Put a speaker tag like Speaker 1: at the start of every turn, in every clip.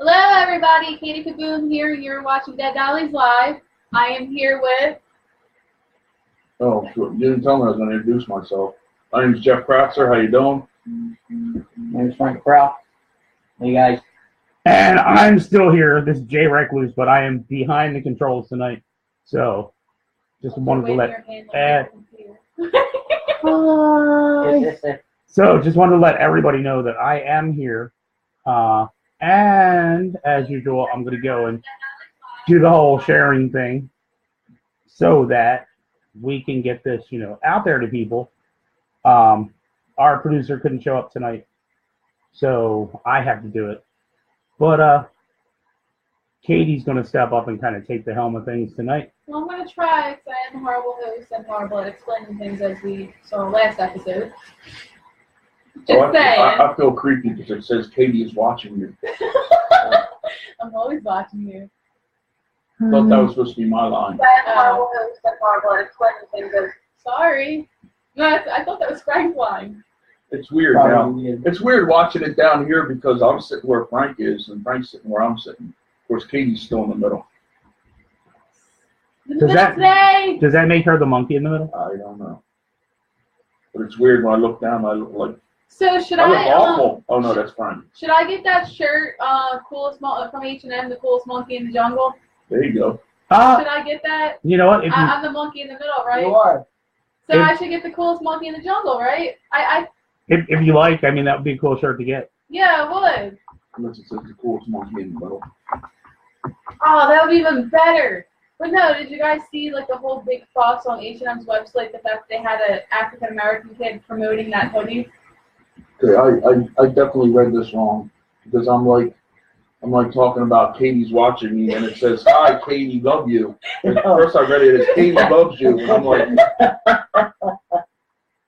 Speaker 1: Hello, everybody. Katie KaBoom here. You're watching Dead Dollies Live. I am here with...
Speaker 2: Oh, sure. You didn't tell me I was going to introduce myself. My name's Jeff Kratzer. How you doing?
Speaker 3: My name's Fral. Hey, guys.
Speaker 4: And I'm still here. This is Jay Recluse, but I am behind the controls tonight. So, just wanted to let... So, just wanted to let everybody know that I am here. And, as usual, I'm going to go and do the whole sharing thing so that we can get this, out there to people. Our producer couldn't show up tonight, so I have to do it. But Katie's going to step up and kind of take the helm of things tonight.
Speaker 1: Well, I'm going to try, because I am a horrible host and horrible at explaining things as we saw last episode. Just saying.
Speaker 2: I feel creepy because it says Katie is watching you.
Speaker 1: I'm always watching you.
Speaker 2: I thought that was supposed to be my line.
Speaker 1: Sorry. No, I thought that was Frank's line.
Speaker 2: It's weird now. It's weird watching it down here because I'm sitting where Frank is and Frank's sitting where I'm sitting. Of course, Katie's still in the middle.
Speaker 4: Does that make her the monkey in the middle?
Speaker 2: I don't know. But it's weird when I look down, I look like...
Speaker 1: So should
Speaker 2: I look
Speaker 1: I
Speaker 2: awful. Oh, no, that's Frank.
Speaker 1: Should I get that shirt, from H&M, the coolest monkey in the jungle?
Speaker 2: There you go.
Speaker 1: Should I get that?
Speaker 4: You know what?
Speaker 1: I'm the monkey in the middle, right?
Speaker 3: You are.
Speaker 1: So I should get the coolest monkey in the jungle, right?
Speaker 4: If you like, I mean, that would be a cool shirt to get.
Speaker 1: Yeah, it would.
Speaker 2: Unless it says the coolest monkey in the middle.
Speaker 1: Oh, that would be even better. But no, did you guys see like the whole big fuss on H&M's website, the fact that they had an African American kid promoting that hoodie?
Speaker 2: Okay, I definitely read this wrong because I'm like talking about Katie's watching me and it says, "Hi, Katie, love you." And first I read it as Katie loves you, and I'm like,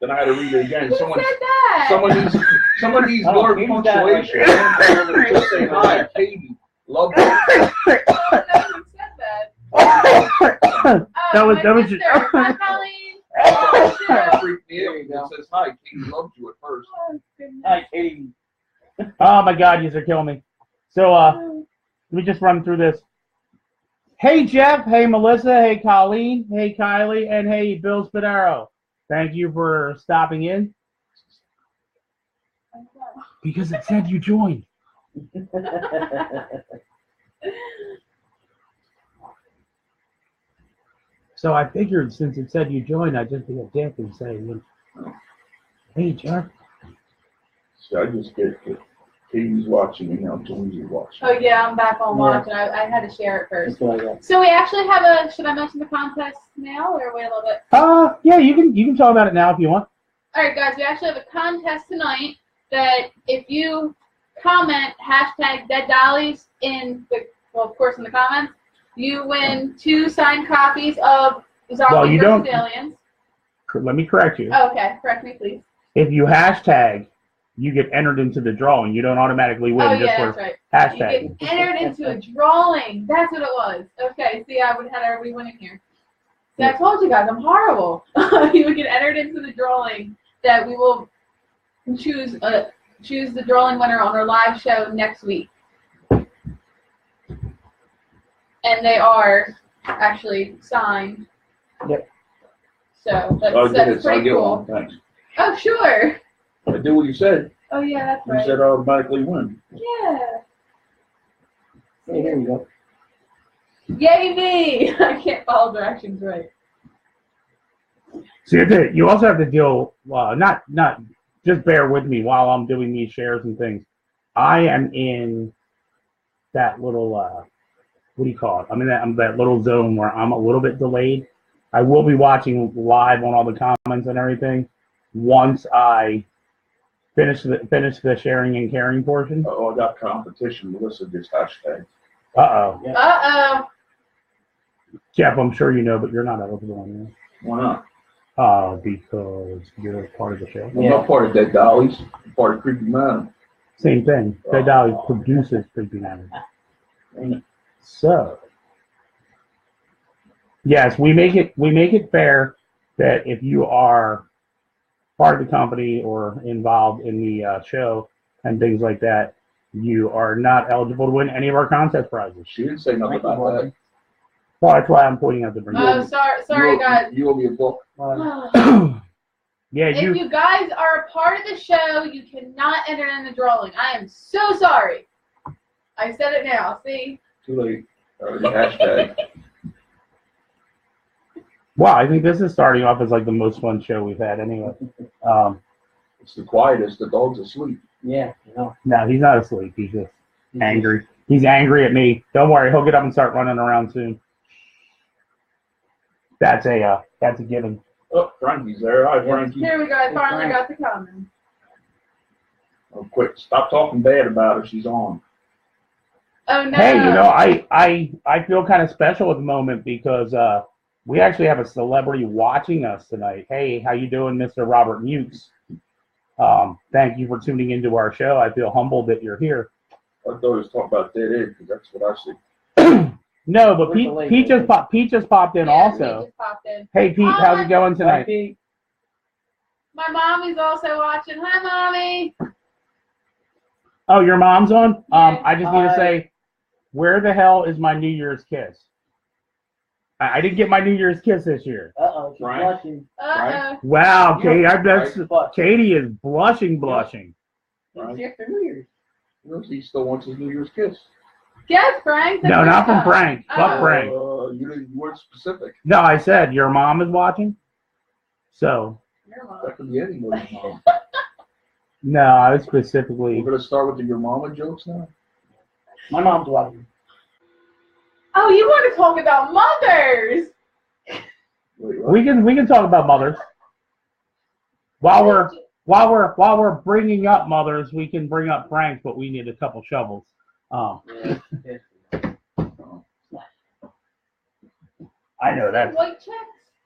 Speaker 2: then I had to read it again.
Speaker 1: Who said that?
Speaker 2: Someone needs more punctuation. Just say, "Hi, Katie, love you."
Speaker 1: I don't know who said that.
Speaker 4: That was
Speaker 1: just. Hi, Colleen. Oh,
Speaker 2: That freaked me out. It says, "Hi, Katie loves you" at first.
Speaker 3: Hi, Katie.
Speaker 4: Oh my God, you're killing me. So let me just run through this. Hey Jeff, hey Melissa, hey Colleen, hey Kylie, and hey Bill Spadaro. Thank you for stopping in. Because it said you joined. So I figured since it said you joined, I'd just be a dick and say, hey Jeff.
Speaker 2: So I just get it. Katie's watching and now Jones is watching.
Speaker 1: Oh yeah, I'm back on watching. I had to share it first.
Speaker 3: Like
Speaker 1: So we actually have a. Should I mention the contest now or wait a little bit?
Speaker 4: Yeah, you can talk about it now if you want.
Speaker 1: All right, guys. We actually have a contest tonight that if you comment #DeadDollies in the of course in the comments, you win 2 signed copies of Zombie vs. Aliens.
Speaker 4: Let me correct you.
Speaker 1: Oh, okay, correct me please.
Speaker 4: If you hashtag, you get entered into the drawing. You don't automatically win.
Speaker 1: Oh,
Speaker 4: just
Speaker 1: yeah,
Speaker 4: for
Speaker 1: that's right.
Speaker 4: hashtag.
Speaker 1: You get entered into a drawing. That's what it was. Okay, see, I would have everybody winning here. See, I told you guys, I'm horrible. You would get entered into the drawing that we will choose the drawing winner on our live show next week. And they are actually signed.
Speaker 4: Yep.
Speaker 1: So that's pretty cool.
Speaker 2: Thanks.
Speaker 1: Oh, sure.
Speaker 2: I did what you said.
Speaker 1: Oh, yeah, that's right.
Speaker 2: You said I automatically win.
Speaker 1: Yeah.
Speaker 3: Hey, here we go.
Speaker 1: Yay me! I can't follow directions right.
Speaker 4: So you also have to deal. Not just bear with me while I'm doing these shares and things. I am in that little what do you call it? I'm in that little zone where I'm a little bit delayed. I will be watching live on all the comments and everything once I finish the sharing and caring portion.
Speaker 2: Oh, I got competition. Melissa just hashtag.
Speaker 4: Uh-oh.
Speaker 3: Yeah.
Speaker 1: Uh-oh.
Speaker 4: Jeff, I'm sure you know, but you're not eligible on there.
Speaker 2: Why not?
Speaker 4: Because you're part of the show.
Speaker 2: I'm not part of Dead Dollies. I'm part of Creepy Man.
Speaker 4: Same thing. Dead Dolly produces Creepy Man. So, yes, we make it fair that if you are part of the company or involved in the show and things like that, you are not eligible to win any of our contest prizes.
Speaker 2: She didn't say nothing about that.
Speaker 4: Well, that's why I'm pointing out the ring.
Speaker 1: Oh, sorry, guys.
Speaker 2: You owe me a book.
Speaker 4: Yeah,
Speaker 1: If you guys are a part of the show, you cannot enter in the drawing. I am so sorry. I said it now. See?
Speaker 2: Too late. Already hashtag.
Speaker 4: Wow, I think this is starting off as like the most fun show we've had anyway.
Speaker 2: It's the quietest. The dog's asleep.
Speaker 3: Yeah, no.
Speaker 4: No, he's not asleep. He's just angry. He's angry at me. Don't worry, he'll get up and start running around soon. That's a given.
Speaker 2: Oh, Frankie's there. Hi, Frankie.
Speaker 1: Here we go. I finally got the comment.
Speaker 2: Oh, quick. Stop talking bad about her. She's on.
Speaker 1: Oh, no.
Speaker 4: Hey, I feel kind of special at the moment because we actually have a celebrity watching us tonight. Hey, how you doing, Mr. Robert Mutes? Thank you for tuning into our show. I feel humbled that you're here.
Speaker 2: I thought it was talking about dead end because that's what I see.
Speaker 4: No, but Pete just popped in also.
Speaker 1: Pete just popped in.
Speaker 4: Hey, Pete, how's it going tonight?
Speaker 3: Pete.
Speaker 1: My mommy's also watching. Hi, Mommy.
Speaker 4: Oh, your mom's on?
Speaker 1: Yeah.
Speaker 4: I just need to say, where the hell is my New Year's kiss? I didn't get my New Year's kiss this year.
Speaker 3: Uh-oh, she's
Speaker 2: Right.
Speaker 3: blushing.
Speaker 1: Uh-oh.
Speaker 4: Wow, Katie,
Speaker 3: Right.
Speaker 4: Katie is blushing.
Speaker 3: It's here for New Year's.
Speaker 2: He still wants his New Year's kiss.
Speaker 1: Yes, Frank.
Speaker 4: No, not from Frank.
Speaker 1: Oh.
Speaker 4: Fuck Frank.
Speaker 2: You weren't specific.
Speaker 4: No, I said your mom is watching. So,
Speaker 1: Your mom.
Speaker 2: That could be anybody's mom.
Speaker 4: no, I was specifically.
Speaker 2: We're going to start with the your mama jokes now?
Speaker 3: My mom's watching.
Speaker 1: Oh, you want to talk about mothers?
Speaker 2: Wait, what?
Speaker 4: We can talk about mothers. While we're bringing up mothers, we can bring up Frank, but we need a couple shovels. I know
Speaker 1: White chicks?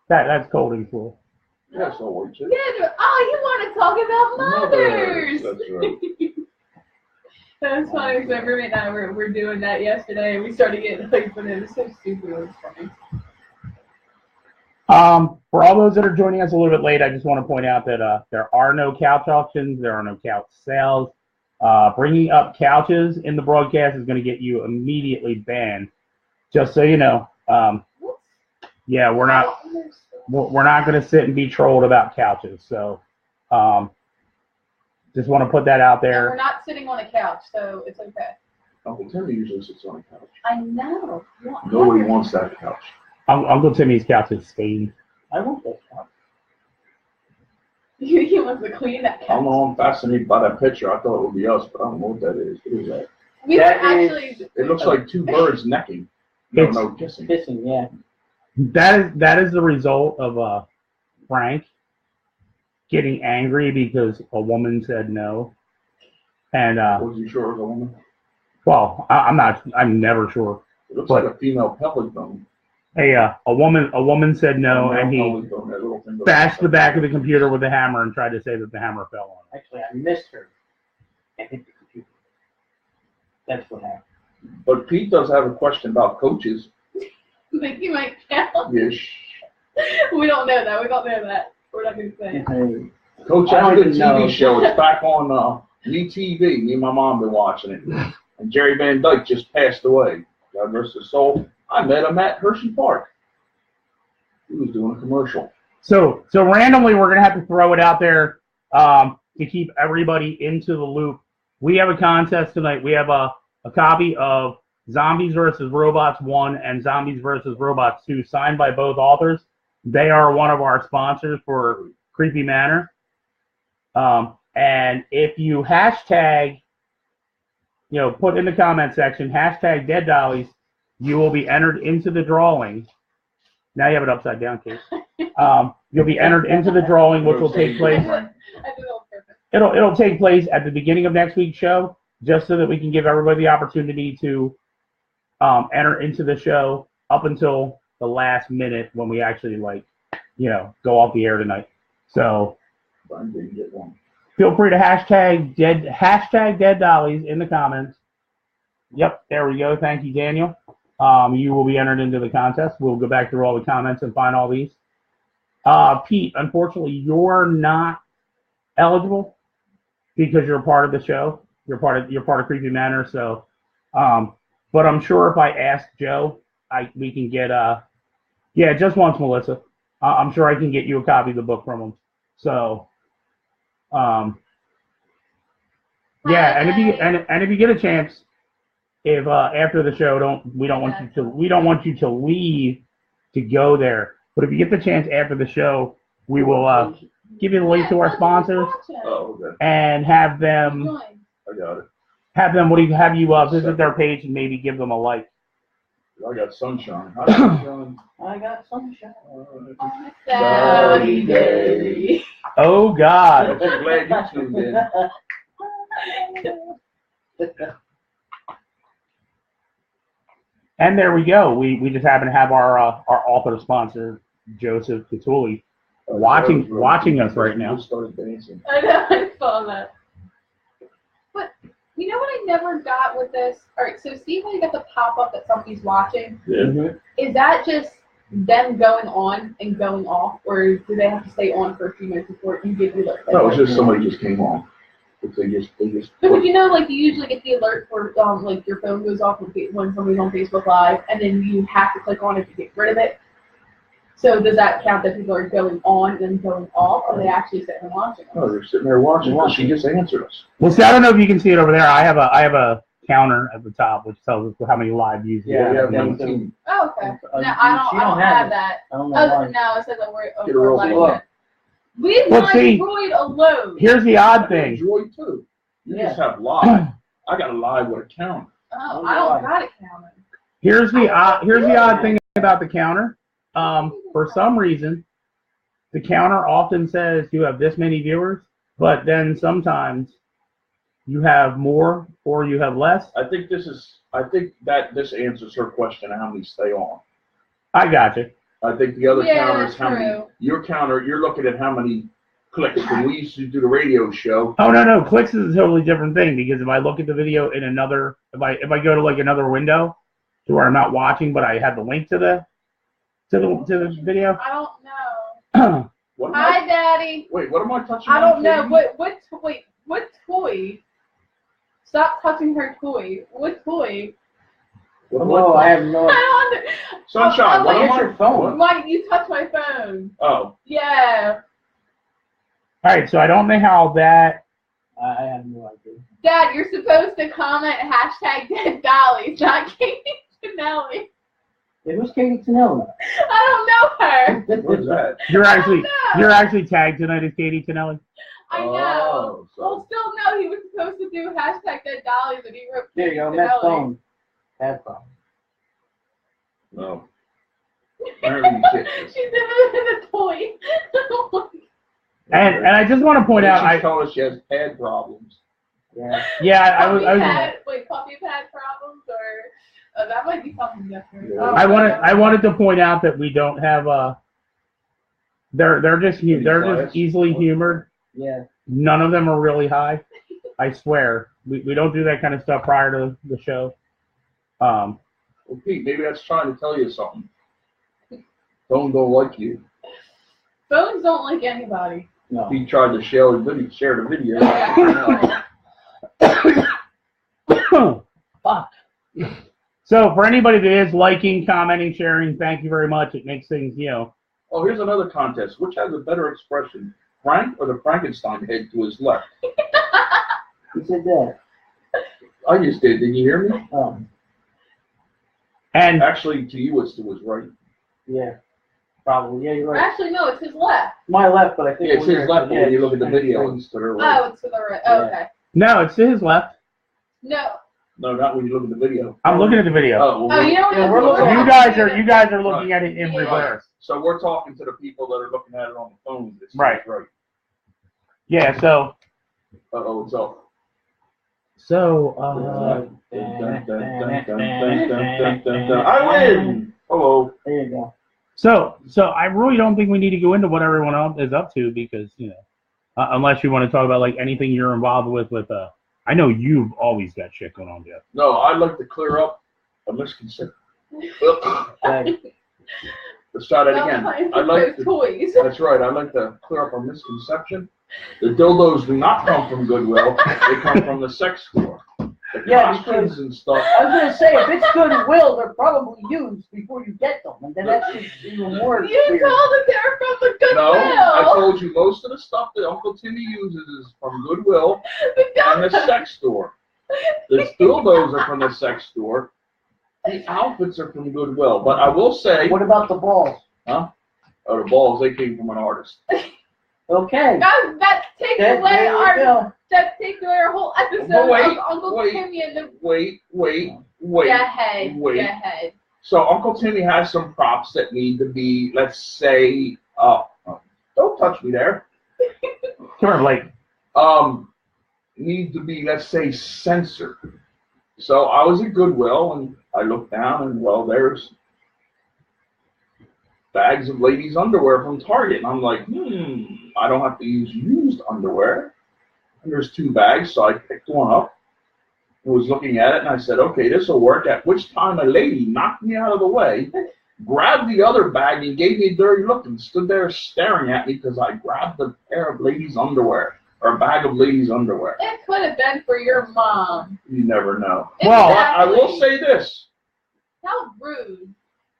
Speaker 4: that's cold and cool.
Speaker 2: Yeah, so white chick.
Speaker 1: Yeah. Oh, you want to talk about mothers?
Speaker 2: That's right.
Speaker 1: That's funny. So my roommate and I were doing that yesterday, and we started getting like, but it was so stupid. It was funny.
Speaker 4: For all those that are joining us a little bit late, I just want to point out that there are no couch auctions, there are no couch sales. Bringing up couches in the broadcast is going to get you immediately banned. Just so you know. Yeah, we're not going to sit and be trolled about couches. So, just want to put that out
Speaker 1: And
Speaker 4: there.
Speaker 1: we're not sitting on a couch, so it's okay.
Speaker 2: Uncle Timmy usually sits on a couch.
Speaker 1: I know.
Speaker 2: Nobody wants that couch.
Speaker 4: Uncle Timmy's couch is stained.
Speaker 3: I want that couch.
Speaker 1: He wants to clean that
Speaker 2: I
Speaker 1: couch.
Speaker 2: don't know. I'm fascinated by that picture. I thought it would be us, but I don't know what that is. What is that?
Speaker 1: We were
Speaker 3: That
Speaker 1: actually.
Speaker 2: It looks like two birds necking. No kissing.
Speaker 3: Kissing, yeah.
Speaker 4: That is the result of Frank getting angry because a woman said no. And
Speaker 2: Was you sure it was a woman?
Speaker 4: well, I'm never sure.
Speaker 2: It looks
Speaker 4: But-
Speaker 2: like a female pelvic bone.
Speaker 4: Hey, a woman said no, and he
Speaker 2: Pelvic bone, that little thing goes-
Speaker 4: bashed the back of the computer with a hammer and tried to say that the hammer fell on
Speaker 3: Actually, I missed her and hit the computer. That's what happened.
Speaker 2: But Pete does have a question about coaches.
Speaker 1: Think you might count.
Speaker 2: Yes.
Speaker 1: We don't know that. We don't know that. We're not going to say it.
Speaker 3: Hey,
Speaker 2: Coach
Speaker 3: I don't
Speaker 2: has a good
Speaker 3: even know.
Speaker 2: TV show. It's back on MeTV. Me and my mom been watching it. And Jerry Van Dyke just passed away. God rest his soul. I met him at Hershey Park. He was doing a commercial.
Speaker 4: So randomly, we're gonna have to throw it out there to keep everybody into the loop. We have a contest tonight. We have a copy of Zombies vs. Robots 1 and Zombies vs. Robots 2, signed by both authors. They are one of our sponsors for Creepy Manor. And if you hashtag, put in the comment section, hashtag Dead Dollies, you will be entered into the drawing. Now you have it upside down, Kate. You'll be entered into the drawing, which will take place.
Speaker 1: I did it on purpose.
Speaker 4: It'll take place at the beginning of next week's show, just so that we can give everybody the opportunity to enter into the show up until the last minute when we actually go off the air tonight. So
Speaker 2: I didn't get one.
Speaker 4: feel free to hashtag Dead Dollies in the comments. Yep, there we go. Thank you, Daniel. You will be entered into the contest. We'll go back through all the comments and find all these. Pete, unfortunately, you're not eligible because you're a part of the show. You're part of Creepy Manor, so. But I'm sure if I ask Joe, we can get yeah, just once, Melissa. I'm sure I can get you a copy of the book from him. So, yeah, and if you get a chance, if after the show, we don't want you to leave to go there. But if you get the chance after the show, we will give you the link to our sponsors and have them.
Speaker 2: I got it.
Speaker 4: Have them. Have you visit their page and maybe give them a like.
Speaker 2: I got sunshine. I
Speaker 3: got sunshine.
Speaker 1: Cloudy day.
Speaker 4: Oh God.
Speaker 2: I'm glad you tuned in.
Speaker 4: And there we go. We just happen to have our author sponsor Joseph Catulli watching us right now.
Speaker 2: Started dancing.
Speaker 1: I know. I saw that. But you know what I never got with this? All right. So see how you got the pop up that somebody's watching?
Speaker 2: Yeah.
Speaker 1: Is that just them going on and going off, or do they have to stay on for a few minutes before you get the alert?
Speaker 2: No, it's just somebody just came on. They just.
Speaker 1: But you know, like you usually get the alert for like your phone goes off when somebody's on Facebook Live, and then you have to click on it to get rid of it. So does that count that people are going on and then going off, or are they actually sitting and watching?
Speaker 2: No, they're sitting there watching. She just answered us.
Speaker 4: Well, see, I don't know if you can see it over there. I have a counter at the top which tells us how many live views we have.
Speaker 2: Yeah, 19.
Speaker 1: Oh, okay. No, I don't have that.
Speaker 3: I don't know
Speaker 1: No, it says that we're
Speaker 2: Get a roll
Speaker 1: over
Speaker 2: up.
Speaker 1: Leave
Speaker 4: Well,
Speaker 1: my
Speaker 4: see,
Speaker 1: droid alone.
Speaker 4: Here's the odd thing.
Speaker 2: Droid too. You just have live. I got a live with a counter.
Speaker 1: Oh, I don't got a counter.
Speaker 4: Here's the odd thing about the counter. For some reason, the counter often says you have this many viewers, but then sometimes you have more or you have less.
Speaker 2: I think that this answers her question of how many stay on.
Speaker 4: I got you.
Speaker 2: I think the other counter is
Speaker 1: that's
Speaker 2: how many.
Speaker 1: true.
Speaker 2: Your counter, you're looking at how many clicks. When we used to do the radio show.
Speaker 4: Oh no, clicks is a totally different thing because if I look at the video in another, if I go to like another window to where I'm not watching, but I have the link to the video.
Speaker 1: I don't know. Hi, Daddy.
Speaker 2: Wait, what am I touching?
Speaker 1: I don't know. What toy? Stop touching her toy. What toy?
Speaker 3: I have no.
Speaker 1: I don't.
Speaker 2: Sunshine. What am
Speaker 3: your phone?
Speaker 1: Mike, you touched my phone.
Speaker 2: Oh.
Speaker 1: Yeah.
Speaker 4: All right, so I don't know how that.
Speaker 3: I have no idea.
Speaker 1: Dad, you're supposed to comment #dead Dollies, not Katie Tonelli.
Speaker 3: It was Katie Tonelli.
Speaker 1: I don't know her.
Speaker 2: Where's that?
Speaker 4: You're actually tagged tonight as Katie Tonelli.
Speaker 1: I know.
Speaker 2: Oh, so.
Speaker 1: Well, still no. He was supposed to do #dead Dollies, and he wrote.
Speaker 3: There you go.
Speaker 1: Tonelli.
Speaker 3: That phone. That phone.
Speaker 2: No. I heard you kick this.
Speaker 1: She's in the toy.
Speaker 4: And I just want to point out,
Speaker 2: She's told us she has pad problems.
Speaker 4: Yeah, I was.
Speaker 1: Wait, puppy pad problems, or that might be something different.
Speaker 2: Yeah.
Speaker 1: Oh,
Speaker 4: I wanted to point out that we don't have they're just easily humored.
Speaker 3: Yeah.
Speaker 4: None of them are really high. I swear, we don't do that kind of stuff prior to the show.
Speaker 2: Well, Pete, maybe that's trying to tell you something. Phone don't like you.
Speaker 1: Phones don't like anybody.
Speaker 3: No.
Speaker 2: He tried to share the video.
Speaker 4: Fuck. So for anybody that is liking, commenting, sharing, thank you very much. It makes things,
Speaker 2: Oh, here's another contest. Which has a better expression, Frank or the Frankenstein head to his left?
Speaker 3: Who said that?
Speaker 2: I just did. Did you hear me?
Speaker 3: Oh.
Speaker 4: And
Speaker 2: Actually, to you, it's to his right.
Speaker 3: Yeah. Probably. Yeah, you're right.
Speaker 1: Actually, no, it's his left.
Speaker 3: My left, but I think
Speaker 2: Yeah, it's his left, but when you look at the video, it's to the right.
Speaker 1: Oh, it's to the right. Oh, okay.
Speaker 4: no, it's to his left.
Speaker 1: No.
Speaker 2: No, not when you look at the video.
Speaker 4: I'm looking at the video.
Speaker 2: Oh, well,
Speaker 1: Oh, you know what?
Speaker 3: Yeah, we're looking
Speaker 4: You guys are looking at it in
Speaker 1: Yeah.
Speaker 4: reverse.
Speaker 2: So we're talking to the people that are looking at it on the phones. It's
Speaker 4: Right.
Speaker 2: Right.
Speaker 4: Yeah. So
Speaker 2: Uh-oh, it's off. I win! Hello.
Speaker 3: There you go.
Speaker 4: So I really don't think we need to go into what everyone else is up to because unless you want to talk about like anything you're involved with. I know you've always got shit going on, Jeff.
Speaker 2: No, I'd like to clear up a misconception. Let's try that again. I'd like to,
Speaker 1: toys.
Speaker 2: that's right. I'd like to clear up a misconception. The dildos do not come from Goodwill. They come from the sex store. The costumes and stuff.
Speaker 3: I was going to say, if it's Goodwill, they're probably used before you get them, and then that's just even more
Speaker 1: You
Speaker 3: weird.
Speaker 1: told them they were from the Goodwill.
Speaker 2: No, I told you most of the stuff that Uncle Timmy uses is from Goodwill and the sex store. The dildos are from the sex store. The outfits are from Goodwill. But I will say...
Speaker 3: What about the balls?
Speaker 2: Huh? Oh, the balls, they came from an artist.
Speaker 3: Okay.
Speaker 1: That takes away our whole episode of Uncle Timmy and the...
Speaker 2: Wait.
Speaker 1: Go ahead.
Speaker 2: So Uncle Timmy has some props that need to be, let's say, don't touch me there.
Speaker 4: Come on, Blake.
Speaker 2: Need to be, let's say, censored. So I was at Goodwill and I looked down and, well, there's bags of ladies' underwear from Target. And I'm like, I don't have to use used underwear. And there's 2 bags, so I picked one up and was looking at it, and I said, okay, this will work. At which time a lady knocked me out of the way, grabbed the other bag and gave me a dirty look and stood there staring at me because I grabbed a pair of ladies' underwear, or a bag of ladies' underwear.
Speaker 1: It could have been for your mom.
Speaker 2: You never know.
Speaker 4: Well,
Speaker 2: I will say this.
Speaker 1: How rude.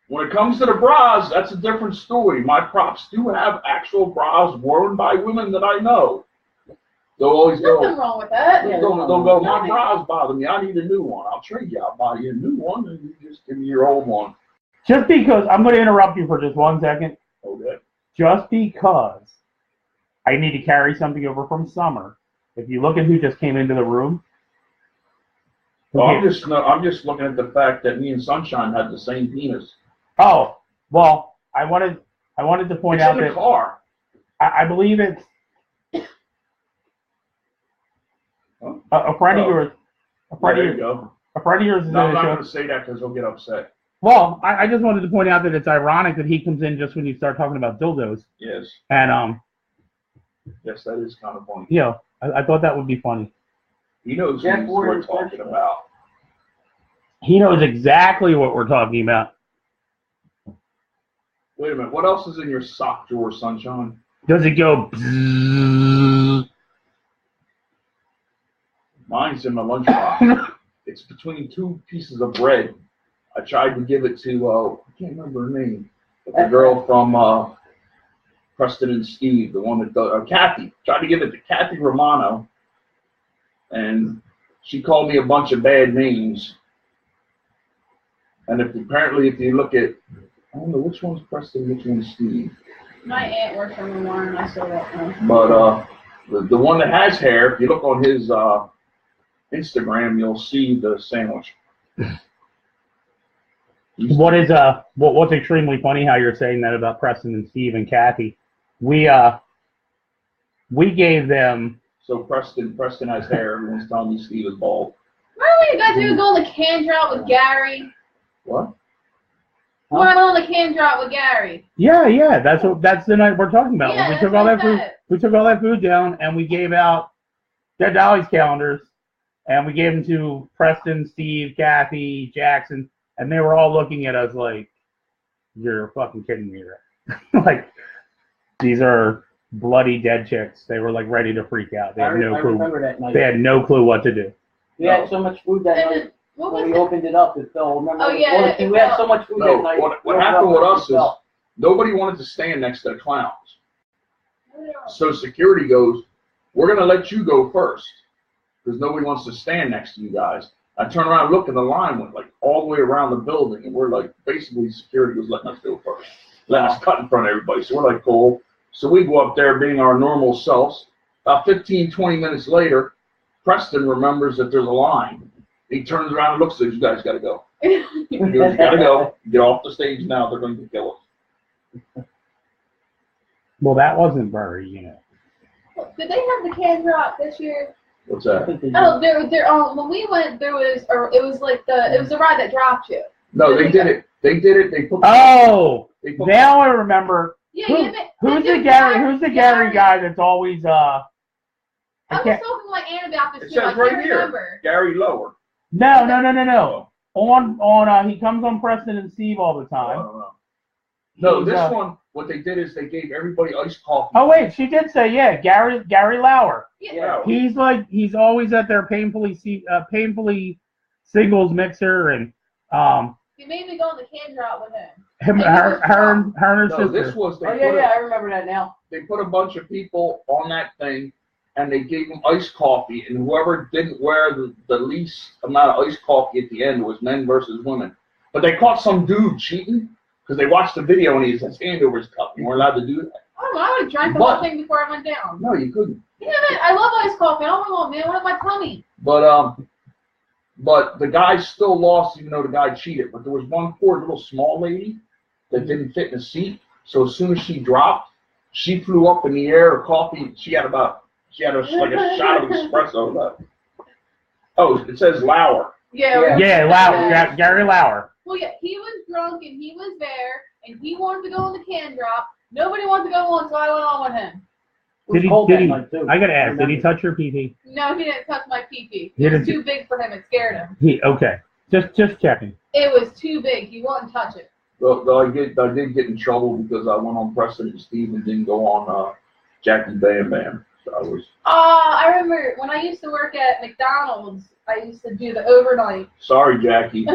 Speaker 2: When it comes to the bras, that's a different story. My props do have actual bras worn by women that I know. They'll always go,
Speaker 1: nothing wrong with that.
Speaker 2: they'll go, my bras bother me. I need a new one. I'll trade you. I'll buy you a new one, and you just give me your old one.
Speaker 4: Just because, I'm going to interrupt you for just 1 second.
Speaker 2: Okay.
Speaker 4: Just because I need to carry something over from Summer. If you look at who just came into the room.
Speaker 2: Well, I'm just looking at the fact that me and Sunshine had the same penis.
Speaker 4: Oh, well, I wanted to point out
Speaker 2: in the
Speaker 4: that
Speaker 2: car.
Speaker 4: I believe it's a friend of yours. A friend of yours. A friend of yours is
Speaker 2: No, I'm
Speaker 4: in
Speaker 2: not
Speaker 4: the
Speaker 2: going
Speaker 4: show.
Speaker 2: to say that because he'll get upset.
Speaker 4: Well, I just wanted to point out that it's ironic that he comes in just when you start talking about dildos.
Speaker 2: Yes.
Speaker 4: And
Speaker 2: Yes, that is kind of funny.
Speaker 4: you know, I thought that would be funny.
Speaker 2: He knows
Speaker 3: Jeff
Speaker 2: what
Speaker 3: Ward
Speaker 2: we're
Speaker 3: is
Speaker 2: talking
Speaker 3: perfect.
Speaker 2: about.
Speaker 4: He knows exactly what we're talking about.
Speaker 2: Wait a minute. What else is in your sock drawer, Sunshine?
Speaker 4: Does it go? Bzzz?
Speaker 2: Mine's in my lunchbox. It's between 2 pieces of bread. I tried to give it to, I can't remember her name, but the girl from Preston and Steve, the one that does, Kathy. Tried to give it to Kathy Romano, and she called me a bunch of bad names. And apparently, if you look at, I don't know which one's Preston, which one's Steve.
Speaker 1: My aunt works on the one, and I still don't know.
Speaker 2: But the one that has hair, if you look on his Instagram, you'll see the sandwich.
Speaker 4: What's extremely funny how you're saying that about Preston and Steve and Kathy. We gave them.
Speaker 2: So Preston has hair. Everyone's telling me Steve is bald.
Speaker 1: Remember when you guys were going to can drop with Gary?
Speaker 2: What?
Speaker 1: We went on the can drop with Gary.
Speaker 4: Yeah. That's the night we're talking about.
Speaker 1: Yeah,
Speaker 4: We took all that food. We took all that food down and we gave out their Dollies calendars, and we gave them to Preston, Steve, Kathy, Jackson, and they were all looking at us like, "You're fucking kidding me, right?" Like, these are bloody dead chicks. They were like ready to freak out. They had no
Speaker 3: I
Speaker 4: clue.
Speaker 3: remember that night.
Speaker 4: They had no clue what to do.
Speaker 3: We had so much food that night.
Speaker 1: What
Speaker 3: When
Speaker 1: was
Speaker 3: we
Speaker 1: it?
Speaker 3: opened it up, it fell. Remember?
Speaker 1: Oh, yeah, it
Speaker 3: We had
Speaker 1: fell.
Speaker 3: so much food
Speaker 2: No,
Speaker 3: that night.
Speaker 2: what happened with us is nobody wanted to stand next to the clowns. So security goes, "We're going to let you go first because nobody wants to stand next to you guys." I turn around and look, and the line went like all the way around the building, and we're like, basically security was letting us go first. Letting us cut in front of everybody. So we're like, cool. So we go up there being our normal selves. About 15, 20 minutes later, Preston remembers that there's a line. He turns around and looks and says, "You guys got to go." He goes, "You got to go. Get off the stage now. They're going to kill us."
Speaker 4: Well, that wasn't very,
Speaker 1: Did they have the can drop this year?
Speaker 2: What's that?
Speaker 1: Oh, when we went, it was the ride that dropped you.
Speaker 2: No, they did it. They did it. They put.
Speaker 4: Oh,
Speaker 2: They put
Speaker 4: now I remember.
Speaker 1: Yeah,
Speaker 4: Who's the Gary guy that's always
Speaker 1: I was talking like Anna about this
Speaker 2: It
Speaker 1: too.
Speaker 2: says
Speaker 1: I
Speaker 2: right
Speaker 1: can't
Speaker 2: here,
Speaker 1: remember.
Speaker 2: Gary Lower.
Speaker 4: No. On he comes on Preston and Steve all the
Speaker 2: I
Speaker 4: time.
Speaker 2: don't know. No,
Speaker 4: He's,
Speaker 2: this one what they did is they gave everybody iced coffee.
Speaker 4: Oh wait, she did say Gary Lauer.
Speaker 1: Yeah.
Speaker 4: He's always at their painfully singles mixer and
Speaker 1: He made me go on the can drop with him.
Speaker 4: her and her
Speaker 2: No,
Speaker 4: sister.
Speaker 2: this was
Speaker 3: Oh yeah, I remember that now.
Speaker 2: they put a bunch of people on that thing, and they gave them iced coffee, and whoever didn't wear the least amount of iced coffee at the end was men versus women. But they caught some dude cheating because they watched the video and he had his hand over his cup. You weren't allowed to do that.
Speaker 1: I don't know, I would have drank the whole thing before I went down.
Speaker 2: No, you couldn't.
Speaker 1: Yeah, man, I love iced coffee. I don't want, man. What about my tummy?
Speaker 2: But the guy still lost, even though the guy cheated. But there was one poor little small lady that didn't fit in the seat. So as soon as she dropped, she flew up in the air. Her coffee, she had like a shot of espresso left. Oh, it says Lauer.
Speaker 1: Yeah,
Speaker 4: Lauer, Gary Lauer.
Speaker 1: Well, yeah, he was drunk and he was there and he wanted to go on the can drop. Nobody wanted to go on, so I went on with him.
Speaker 4: Did he? I gotta ask. Did he touch your pee-pee?
Speaker 1: No, he didn't touch my pee-pee. It was too big for him. It scared him.
Speaker 4: Okay. Just checking.
Speaker 1: It was too big. He wouldn't touch it.
Speaker 2: Though I did get in trouble because I went on Preston and Steve and didn't go on Jackie Bam Bam. So I was.
Speaker 1: I remember when I used to work at McDonald's. I used to do the overnight.
Speaker 2: Sorry, Jackie.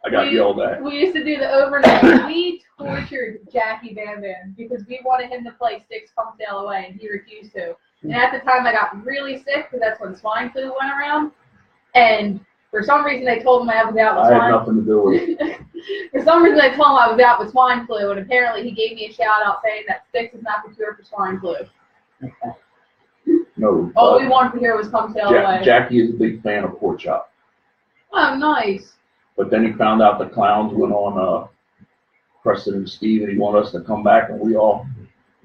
Speaker 2: I got yelled at.
Speaker 1: We used to do the overnight. We tortured Jackie Bam Bam because we wanted him to play Sticks Come Sail Away, and he refused to. And at the time, I got really sick because that's when swine flu went around. And for some reason, they told him I was out with swine.
Speaker 2: I had nothing to do with it.
Speaker 1: For some reason, they told him I was out with swine flu, and apparently he gave me a shout out saying that Sticks is not the cure for swine flu.
Speaker 2: No.
Speaker 1: All we wanted to hear was Come Sail Away.
Speaker 2: Jackie is a big fan of pork chop.
Speaker 1: Oh, nice.
Speaker 2: But then he found out the clowns went on Preston and Steve, and he wanted us to come back, and you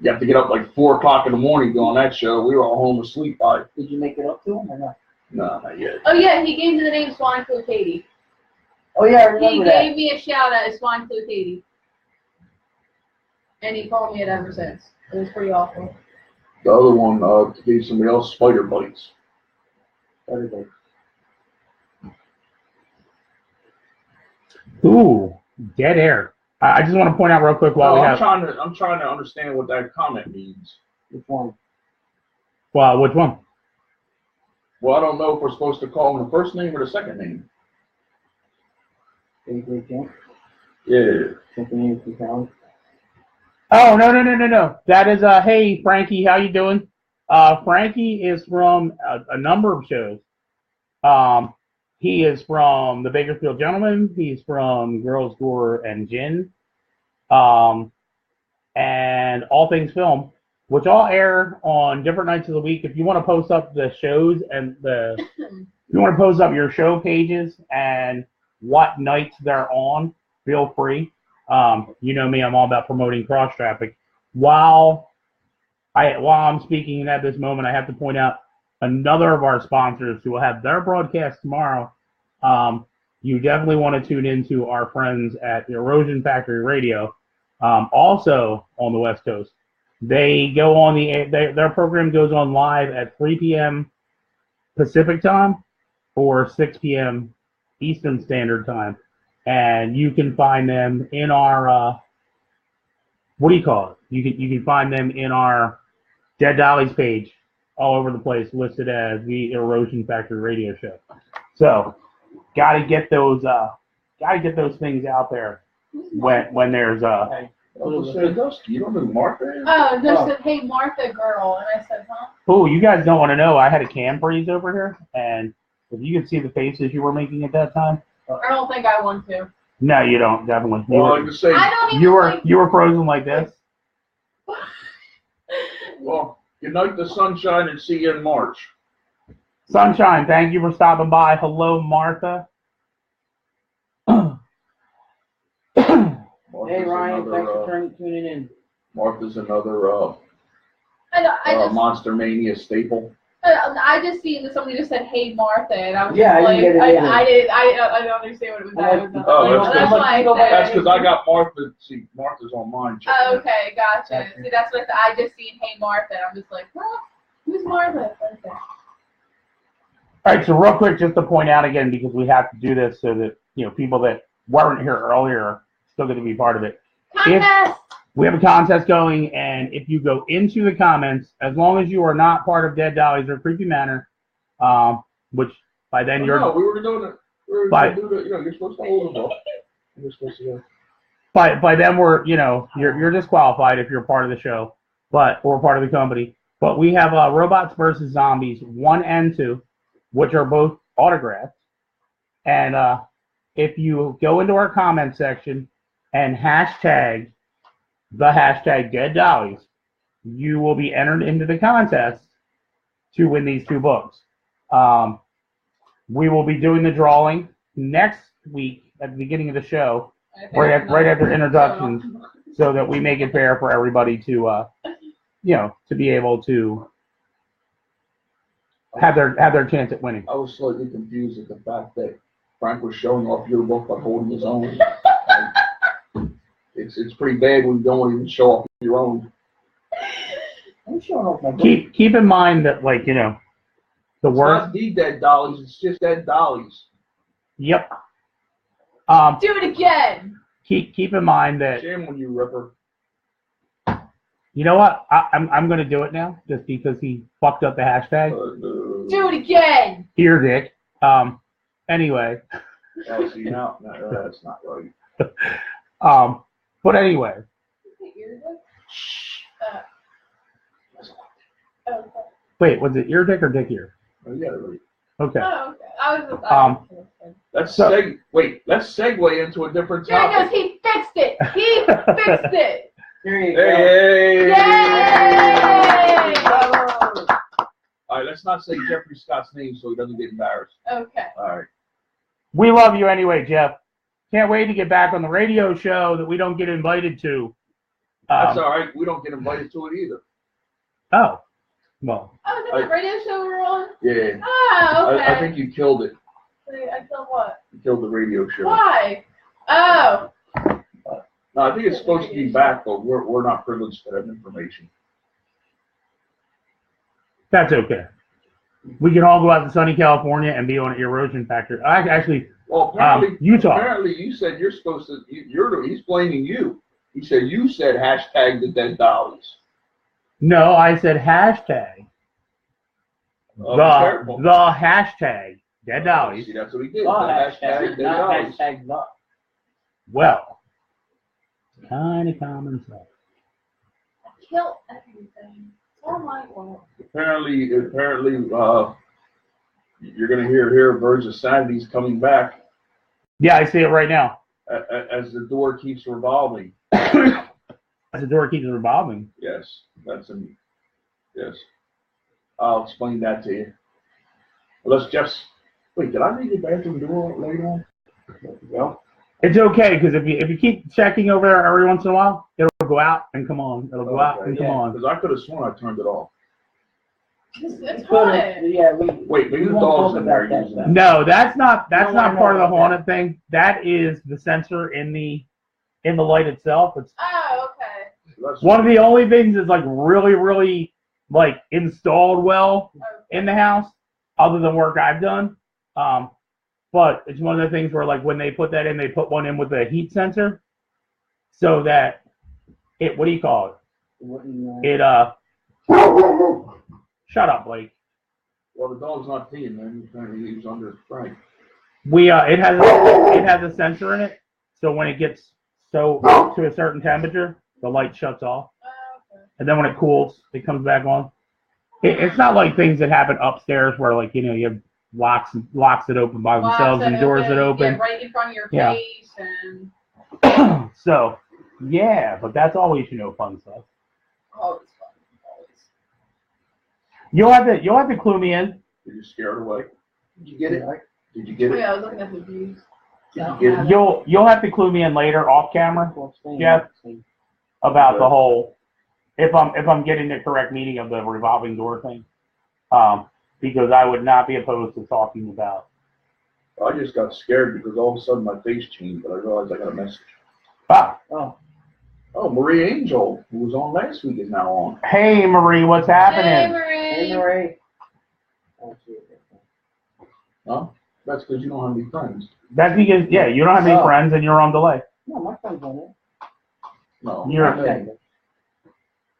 Speaker 2: have to get up like 4 o'clock in the morning to go on that show. We were all home asleep by it.
Speaker 3: Did you make it up to him or not?
Speaker 2: No, not yet.
Speaker 1: Oh, yeah, he gave me the name Swine Flu Katie.
Speaker 3: Oh yeah, I remember that.
Speaker 1: He gave me a shout out as Swine Flu Katie. And he called me it ever since. It was pretty awful.
Speaker 2: The other one gave somebody else spider bites.
Speaker 3: Spider bites.
Speaker 4: Ooh, dead air. I just want to point out real quick while
Speaker 2: I'm trying to understand what that comment means.
Speaker 3: Which one?
Speaker 4: Well, which one?
Speaker 2: Well, I don't know if we're supposed to call him the first name or the second name. Yeah.
Speaker 4: Oh, no. That is, hey, Frankie, how you doing? Frankie is from a number of shows. He is from the Bakersfield Gentlemen. He's from Girls, Gore, and Gin. And All Things Film, which all air on different nights of the week. If you want to post up the shows and you want to post up your show pages and what nights they're on, feel free. You know me, I'm all about promoting cross traffic. While I'm speaking at this moment, I have to point out another of our sponsors who will have their broadcast tomorrow. You definitely want to tune into our friends at Erosion Factory Radio, also on the West Coast. They go on their program goes on live at 3 p.m. Pacific time or 6 p.m. Eastern Standard Time, and you can find them in our what do you call it? You can find them in our Dead Dollies page all over the place, listed as the Erosion Factory Radio Show. So, gotta get those things out there when there's
Speaker 2: You don't know Martha is?
Speaker 1: Oh, just said, hey, Martha girl. And I said, huh?
Speaker 4: Oh, you guys don't want to know. I had a cam freeze over here, and if you could see the faces you were making at that time.
Speaker 1: I don't think I want to.
Speaker 4: No, you don't, definitely.
Speaker 2: Well, like to say,
Speaker 1: I don't even
Speaker 4: you were frozen like this.
Speaker 2: well, good night to sunshine and see you in March.
Speaker 4: Sunshine, thank you for stopping by. Hello, Martha.
Speaker 3: Hey, Ryan, thanks for tuning in.
Speaker 2: Martha's another
Speaker 1: I
Speaker 2: Monster Mania staple.
Speaker 1: I just seen that somebody just said, "Hey, Martha," and I was
Speaker 3: Yeah,
Speaker 1: just
Speaker 3: I didn't
Speaker 1: like,
Speaker 3: get it
Speaker 1: I don't understand what it was.
Speaker 2: Oh,
Speaker 1: That's why I said.
Speaker 2: That's because I got Martha. See, Martha's on mine.
Speaker 1: Oh, okay, gotcha. See, that's what I just seen. Hey, Martha. I'm just like, huh? Who's Martha? Okay.
Speaker 4: All right, so real quick, just to point out again, because we have to do this so that people that weren't here earlier are still going to be part of it.
Speaker 1: Contest.
Speaker 4: we have a contest going, and if you go into the comments, as long as you are not part of Dead Dollies or Creepy Manor, which by then you're.
Speaker 2: No, we were doing it. We were going to do the. You're supposed to hold the book. You're supposed to go.
Speaker 4: By then you're disqualified if you're part of the show, or part of the company. But we have Robots versus Zombies 1 and 2, which are both autographed. And if you go into our comment section and hashtag the hashtag Dead Dollies, you will be entered into the contest to win these 2 books. We will be doing the drawing next week at the beginning of the show, right after introductions, so that we make it fair for everybody to, to be able to have their chance at winning.
Speaker 2: I was slightly confused at the fact that Frank was showing off your book by holding his own. It's pretty bad when you don't even show off your own.
Speaker 3: I'm showing off my book.
Speaker 4: Keep in mind that, the
Speaker 2: It's
Speaker 4: worst.
Speaker 2: not the Dead Dollies, it's just Dead Dollies.
Speaker 4: Yep.
Speaker 1: Do it again.
Speaker 4: Keep in mind that.
Speaker 2: Shame on you, Ripper.
Speaker 4: You know what? I'm going to do it now, just because he fucked up the hashtag.
Speaker 1: Do it again.
Speaker 4: Here, Dick. Anyway.
Speaker 2: Oh, see, no, that's not right.
Speaker 4: But anyway.
Speaker 1: Okay.
Speaker 4: Wait, was it ear dick or dick ear?
Speaker 2: Oh, you got it right.
Speaker 4: Okay.
Speaker 1: Oh, okay.
Speaker 2: Let's segue into a different
Speaker 1: There he
Speaker 2: topic.
Speaker 1: goes. He fixed it. He fixed it.
Speaker 3: There you go.
Speaker 2: Hey!
Speaker 1: Yay!
Speaker 3: Bravo.
Speaker 2: All right, let's not say Jeffrey Scott's name so he doesn't get embarrassed.
Speaker 1: Okay.
Speaker 2: All right.
Speaker 4: We love you anyway, Jeff. Can't wait to get back on the radio show that we don't get invited to.
Speaker 2: That's all right. We don't get invited to it either.
Speaker 4: Oh. Well.
Speaker 1: Oh, is that the radio show we were on?
Speaker 2: Yeah.
Speaker 1: Oh, okay.
Speaker 2: I think you killed it.
Speaker 1: Wait, I killed what?
Speaker 2: You killed the radio show.
Speaker 1: Why? Oh.
Speaker 2: No, I think it's supposed to be back, but we're not privileged to that information.
Speaker 4: That's okay. We can all go out to sunny California and be on Erosion Factor.
Speaker 2: Well, apparently,
Speaker 4: Utah.
Speaker 2: Apparently, you said you're supposed to. He's blaming you. He said you said hashtag the Dead Dollies.
Speaker 4: No, I said hashtag.
Speaker 2: Careful.
Speaker 4: The hashtag Dead Dollies.
Speaker 2: See, that's what he did.
Speaker 3: Oh,
Speaker 2: The hashtag Dead
Speaker 3: not
Speaker 2: Dollies.
Speaker 3: hashtag the.
Speaker 4: Well, kind of common sense.
Speaker 1: Kill everything. Oh my God.
Speaker 2: Apparently, you're gonna hear Birds of Sanity's coming back
Speaker 4: Yeah, I see it right now.
Speaker 2: as the door keeps revolving.
Speaker 4: As the door keeps revolving.
Speaker 2: Yes, yes. I'll explain that to you. Let's just wait. Did I leave the bathroom door later on? Well,
Speaker 4: It's okay, because if you keep checking over there every once in a while, it'll go out and come on. It'll go out and come on.
Speaker 2: Because I could have sworn I turned it off.
Speaker 1: It's haunted.
Speaker 3: Yeah,
Speaker 2: Wait, maybe
Speaker 3: we
Speaker 2: the
Speaker 3: won't
Speaker 2: dog's
Speaker 3: talk
Speaker 2: in there
Speaker 3: about
Speaker 2: using
Speaker 3: that.
Speaker 2: that.
Speaker 4: No, that's not
Speaker 3: No, I know
Speaker 4: part of the
Speaker 3: about
Speaker 4: haunted thing. That is the sensor in the light itself. It's
Speaker 1: Oh, okay.
Speaker 2: That's
Speaker 4: one of the only things that's really installed well in the house, other than work I've done. But it's one of the things where when they put that in, they put one in with a heat sensor, so that it, what do you call it? Shut up, Blake.
Speaker 2: Well, the dog's not peeing, man. Apparently he was under his Frank.
Speaker 4: It has a sensor in it, so when it gets to a certain temperature, the light shuts off,
Speaker 1: Oh, okay.
Speaker 4: and then when it cools, it comes back on. It's not like things that happen upstairs where you have locks that open by themselves and doors that open.
Speaker 1: Yeah, right in front of your
Speaker 4: Yeah.
Speaker 1: face and.
Speaker 4: So, yeah, but that's always fun stuff.
Speaker 1: Oh, it's fun. Always.
Speaker 4: You'll have to clue me in.
Speaker 2: Did you scare it away? Did you get it? Did you get
Speaker 1: Oh,
Speaker 2: it?
Speaker 1: yeah, I was looking at the views.
Speaker 2: Did you get it?
Speaker 4: You'll have to clue me in later off camera Jeff, about the whole if I'm getting the correct meaning of the revolving door thing. Because I would not be opposed to talking about.
Speaker 2: I just got scared because all of a sudden my face changed, but I realized I got a message.
Speaker 4: Ah,
Speaker 2: Oh, Marie Angel, who was on last week, is now on.
Speaker 4: hey Marie, what's
Speaker 1: Hey,
Speaker 4: happening?
Speaker 1: Marie.
Speaker 2: Huh? That's because you don't have any friends.
Speaker 4: That's because you don't have any friends and you're on delay.
Speaker 3: No, my friend's on it.
Speaker 2: No.
Speaker 4: You're,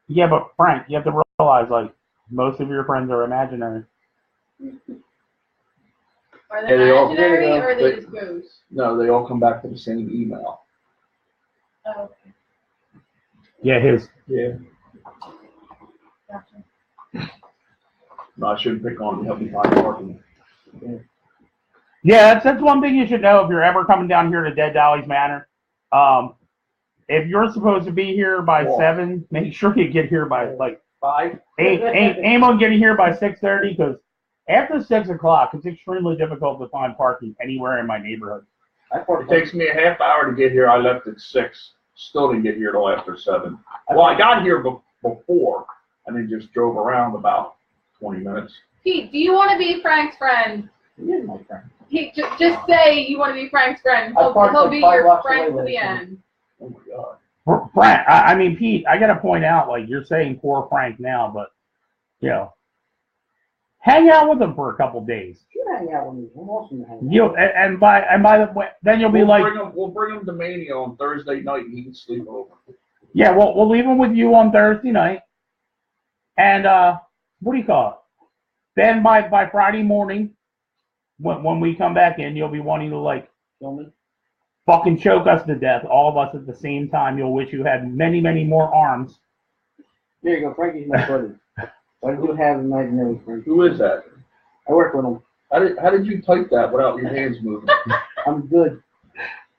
Speaker 4: yeah, but Frank, you have to realize, like, most of your friends are imaginary.
Speaker 1: Are
Speaker 2: Yeah,
Speaker 1: they
Speaker 2: they all-
Speaker 1: imaginary
Speaker 2: yeah,
Speaker 1: or are they
Speaker 2: they-
Speaker 1: just ghosts?
Speaker 2: No, they all come back to the same email.
Speaker 1: Oh, okay.
Speaker 4: Yeah, his.
Speaker 2: Yeah.
Speaker 1: Gotcha.
Speaker 2: No, I shouldn't pick on you. Help me find parking.
Speaker 4: Yeah, that's one thing you should know if you're ever coming down here to Dead Dollies Manor. If you're supposed to be here by 7, make sure you get here by like
Speaker 2: 5.
Speaker 4: aim on getting here by 6:30 because after 6 o'clock, it's extremely difficult to find parking anywhere in my neighborhood.
Speaker 2: It takes me a half hour to get here. I left at 6. Still didn't get here till after 7. Well, I got here before and then just drove around about 20 minutes.
Speaker 1: Pete, do you want to be Frank's friend?
Speaker 3: He is my friend.
Speaker 1: He, just say you want to be Frank's friend.
Speaker 3: I
Speaker 1: He'll
Speaker 3: parked
Speaker 1: be
Speaker 3: like 5
Speaker 1: your
Speaker 3: blocks
Speaker 1: friend
Speaker 3: away
Speaker 1: to the
Speaker 3: last night.
Speaker 1: end.
Speaker 2: Oh my God.
Speaker 4: Frank, I mean, Pete, I got to point out, like, you're saying poor Frank now, but, you know, hang out with him for a couple days.
Speaker 3: You hang out with me. I'm awesome to hang out.
Speaker 4: You and by the way, then you'll be
Speaker 2: We'll bring him to Mania on Thursday night and he can sleep over.
Speaker 4: yeah, we'll leave him with you on Thursday night, and what do you call it? Then by Friday morning, when we come back in, you'll be wanting to like
Speaker 3: Feel me?
Speaker 4: fucking choke us to death, all of us at the same time. You'll wish you had many, many more arms.
Speaker 3: There you go. Frankie's my buddy. I do have imaginary friends.
Speaker 2: Who is that?
Speaker 3: I work with him.
Speaker 2: How did you type that without your hands moving?
Speaker 3: I'm good.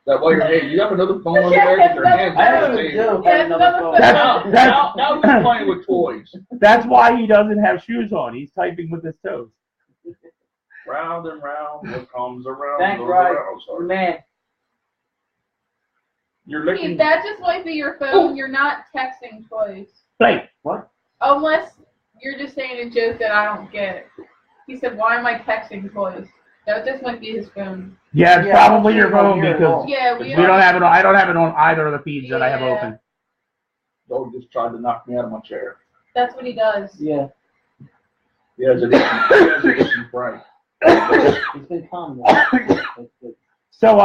Speaker 2: That while your hand, you have another phone over there with your hands
Speaker 3: I
Speaker 2: on the
Speaker 3: really
Speaker 2: table.
Speaker 3: do. have another phone.
Speaker 2: Now you're playing with toys.
Speaker 4: That's why he doesn't have shoes on. He's typing with his toes.
Speaker 2: Round and round, what comes around
Speaker 3: Thanks,
Speaker 2: goes
Speaker 3: Ryan.
Speaker 2: around. Sorry.
Speaker 3: Man.
Speaker 2: You're
Speaker 1: Pete,
Speaker 2: licking.
Speaker 1: that just might be your phone. You're not texting twice.
Speaker 4: Wait,
Speaker 3: What?
Speaker 1: Unless you're just saying a joke that I don't get. He said, why am I texting twice? That just might be his phone.
Speaker 4: yeah, it's
Speaker 3: Yeah,
Speaker 4: probably your
Speaker 3: I don't
Speaker 4: phone
Speaker 3: hear it at
Speaker 4: because
Speaker 3: all.
Speaker 1: Yeah,
Speaker 4: we don't have it on. I don't have it on either of the feeds that I have
Speaker 1: Yeah.
Speaker 4: open.
Speaker 2: Dog just tried to knock me out of my chair.
Speaker 1: That's what he does.
Speaker 3: Yeah.
Speaker 2: He has an issue, Frank.
Speaker 3: It's been calm now. That's good.
Speaker 4: So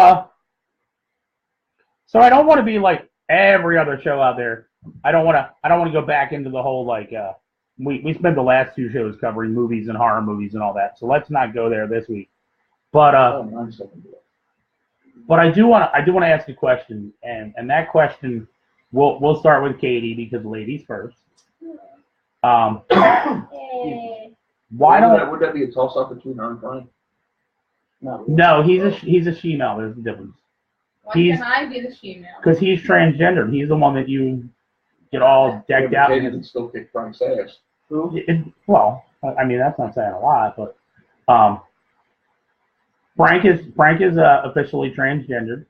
Speaker 4: I don't want to be like every other show out there. I don't want to go back into the whole like we spent the last 2 shows covering movies and horror movies and all that. So let's not go there this week. But
Speaker 2: Oh, 9 seconds ago.
Speaker 4: but I do want to ask a question, and that question we'll start with Katie because ladies first. Why don't
Speaker 2: Would that be a toss up between her and Frank?
Speaker 4: no? He's a she-male. There's a difference
Speaker 1: Why
Speaker 4: He's-
Speaker 1: can't I be the she-male?
Speaker 4: because he's transgendered. He's the one that you get all decked out.
Speaker 2: Katie can still kick Frank's ass.
Speaker 3: Who?
Speaker 4: Well, I mean that's not saying a lot, but Frank is officially transgendered.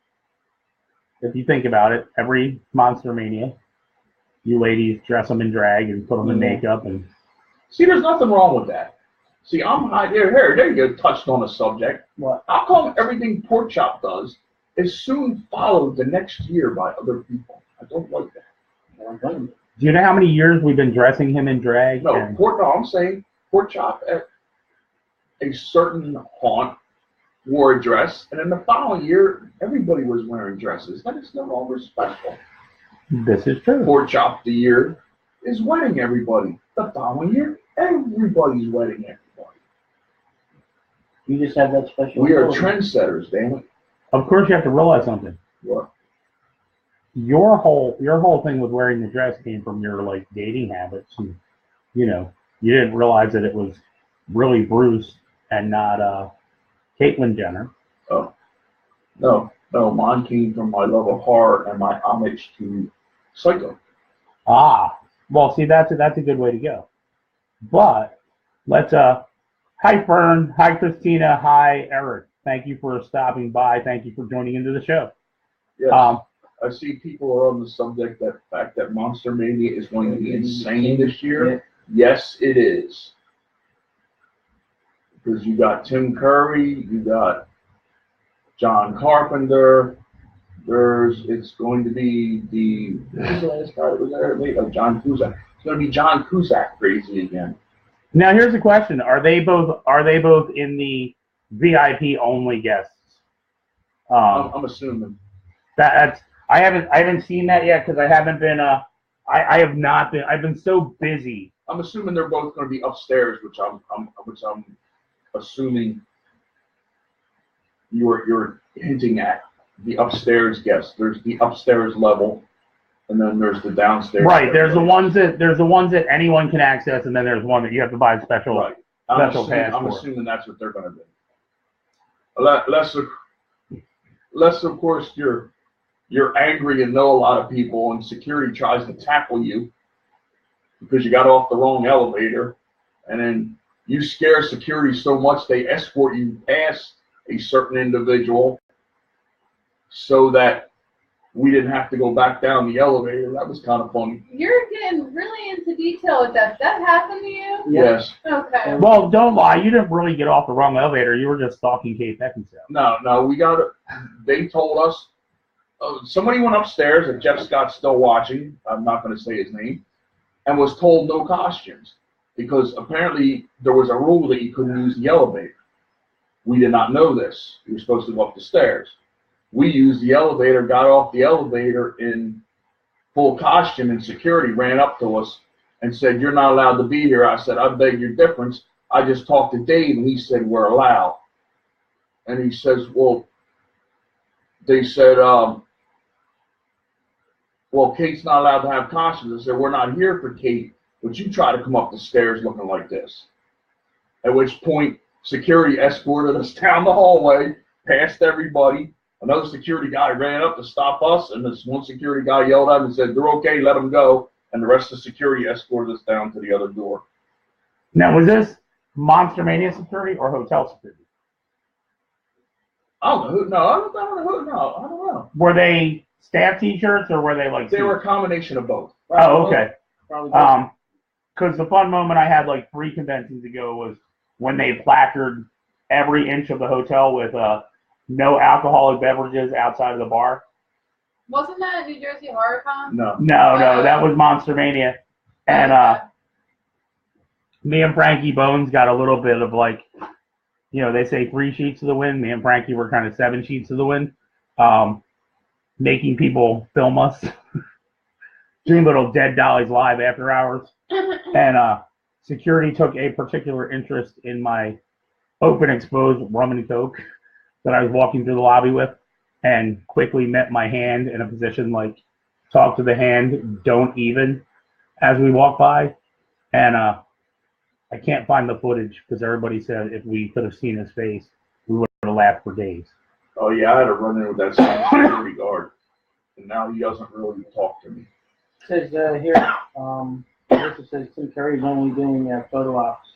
Speaker 4: If you think about it, every Monster Mania, you ladies dress them in drag and put them in makeup and.
Speaker 2: See, there's nothing wrong with that. See, I'm high there you go, touched on a subject.
Speaker 3: What?
Speaker 2: How come everything Pork Chop does is soon followed the next year by other people? I don't like that.
Speaker 3: I don't blame you.
Speaker 4: Do you know how many years we've been dressing him in drag?
Speaker 2: No,
Speaker 4: And-
Speaker 2: I'm saying Pork Chop at a certain haunt wore a dress, and then the following year, everybody was wearing dresses. Then it's no longer special.
Speaker 4: This is true.
Speaker 2: Pork Chop the year is wedding everybody. The following year, everybody's wedding everybody.
Speaker 3: You just have that special.
Speaker 2: We are
Speaker 3: ability.
Speaker 2: trendsetters, damn it.
Speaker 4: Of course, you have to realize something.
Speaker 2: What?
Speaker 4: Your whole thing with wearing the dress came from your like dating habits, and you didn't realize that it was really Bruce and not Caitlyn Jenner.
Speaker 2: Oh. No, mine came from my love of horror and my homage to Psycho.
Speaker 4: Ah, well, see, that's a good way to go. But let's hi Fern, hi Christina, hi Eric. Thank you for stopping by. Thank you for joining into the show.
Speaker 2: Yes. I see people are on the subject that fact that Monster Mania is going to be insane this year.
Speaker 3: Yeah.
Speaker 2: Yes, it is. Because you got Tim Curry, you got John Carpenter. It's going to be who's the last guy that was there? Wait, John Cusack. It's going to be John Cusack crazy again.
Speaker 4: Now here's the question: Are they both in the VIP only guests?
Speaker 2: I'm assuming.
Speaker 4: I haven't seen that yet because I haven't been. I have not been. I've been so busy.
Speaker 2: I'm assuming they're both going to be upstairs, which I'm assuming you're hinting at the upstairs guests. There's the upstairs level, and then there's the downstairs.
Speaker 4: Right. There's the ones that anyone can access, and then there's one that you have to buy a special
Speaker 2: Right.
Speaker 4: special pass
Speaker 2: I'm
Speaker 4: for.
Speaker 2: assuming that's what they're going to do. Unless of course you're angry and know a lot of people, and security tries to tackle you because you got off the wrong elevator, and then you scare security so much they escort you past a certain individual so that we didn't have to go back down the elevator. That was kind of funny.
Speaker 1: You're getting really into detail with that. That happened to you?
Speaker 2: Yes.
Speaker 1: Okay.
Speaker 4: Well, don't lie. You didn't really get off the wrong elevator. You were just stalking Kate Beckinsale.
Speaker 2: No, we got it. They told us, somebody went upstairs, and Jeff Scott's still watching, I'm not going to say his name, and was told no costumes because apparently there was a rule that you couldn't use the elevator. We did not know this. You were supposed to go up the stairs. We used the elevator, got off the elevator in full costume, and security ran up to us and said, "You're not allowed to be here." I said, "I beg your difference. I just talked to Dave, and he said we're allowed." And he says, "Well," they said, "Well, Kate's not allowed to have costumes." I said, "We're not here for Kate, but you try to come up the stairs looking like this." At which point, security escorted us down the hallway, past everybody. Another security guy ran up to stop us, and this one security guy yelled at him and said, "They're okay, let them go." And the rest of the security escorted us down to the other door.
Speaker 4: Now, was this Monster Mania security or hotel security?
Speaker 2: I don't know. I don't know.
Speaker 4: Were they staff T-shirts or were they like?
Speaker 2: They were a combination of both.
Speaker 4: Oh, okay.
Speaker 3: Probably.
Speaker 4: Because the fun moment I had like 3 conventions ago was when they placarded every inch of the hotel with no alcoholic beverages outside of the bar.
Speaker 1: Wasn't that New Jersey Horror Con?
Speaker 2: No.
Speaker 4: No, that was Monster Mania. And me and Frankie Bones got a little bit of like, they say 3 sheets to the wind. Me and Frankie were kind of 7 sheets to the wind, making people film us, doing little Dead Dollies live after hours. And security took a particular interest in my open exposed rum and coke that I was walking through the lobby with, and quickly met my hand in a position like talk to the hand, don't even, as we walk by. And I can't find the footage because everybody said if we could have seen his face, we would have laughed for days.
Speaker 2: Oh yeah, I had to run in with that same security guard, and now he doesn't really talk to me.
Speaker 3: It says here, it says Tim Curry's only doing photo ops.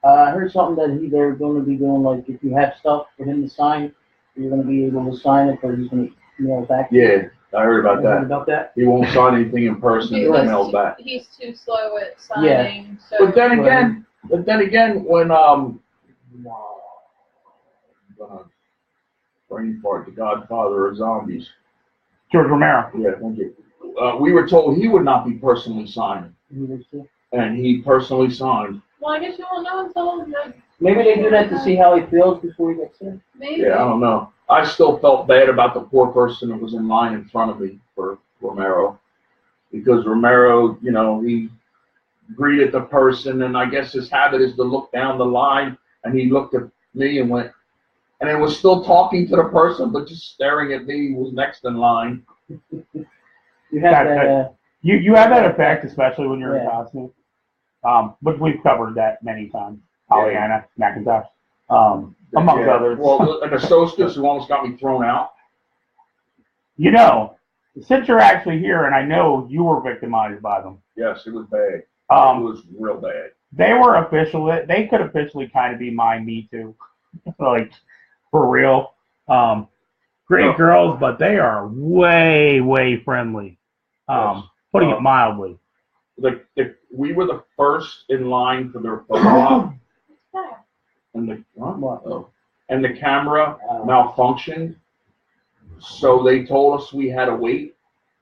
Speaker 3: I heard something that they're going to be doing, like if you have stuff for him to sign, you're going to be able to sign it, or he's going to mail it back.
Speaker 2: Yeah, I heard about that.
Speaker 3: About that?
Speaker 2: He won't sign anything in person and mail it back.
Speaker 1: He's too slow at signing.
Speaker 3: Yeah.
Speaker 1: So.
Speaker 2: But then again, when brain fart, the Godfather of zombies.
Speaker 4: George Romero.
Speaker 2: Yeah, thank you. We were told he would not be personally signing, and he personally signed.
Speaker 1: Well, I guess you won't know until.
Speaker 3: Maybe they do that to see how he feels before he gets in.
Speaker 1: Maybe.
Speaker 2: Yeah, I don't know. I still felt bad about the poor person that was in line in front of me for Romero, because Romero, he greeted the person, and I guess his habit is to look down the line, and he looked at me and went, and it was still talking to the person, but just staring at me. He was next in line.
Speaker 3: You have that.
Speaker 4: You have that effect, especially when you're in
Speaker 3: Yeah.
Speaker 4: costume. But we've covered that many times. Pollyanna, McIntosh, among others.
Speaker 2: Well, and the Stoskas who almost got me thrown out.
Speaker 4: Since you're actually here, and I know you were victimized by them.
Speaker 2: Yes, it was bad. It was real bad.
Speaker 4: They could officially kind of be my Me Too, like for real. Great girls, but they are way, way friendly. Putting it mildly.
Speaker 2: We were the first in line for their photo op, and the camera malfunctioned, so they told us we had to wait.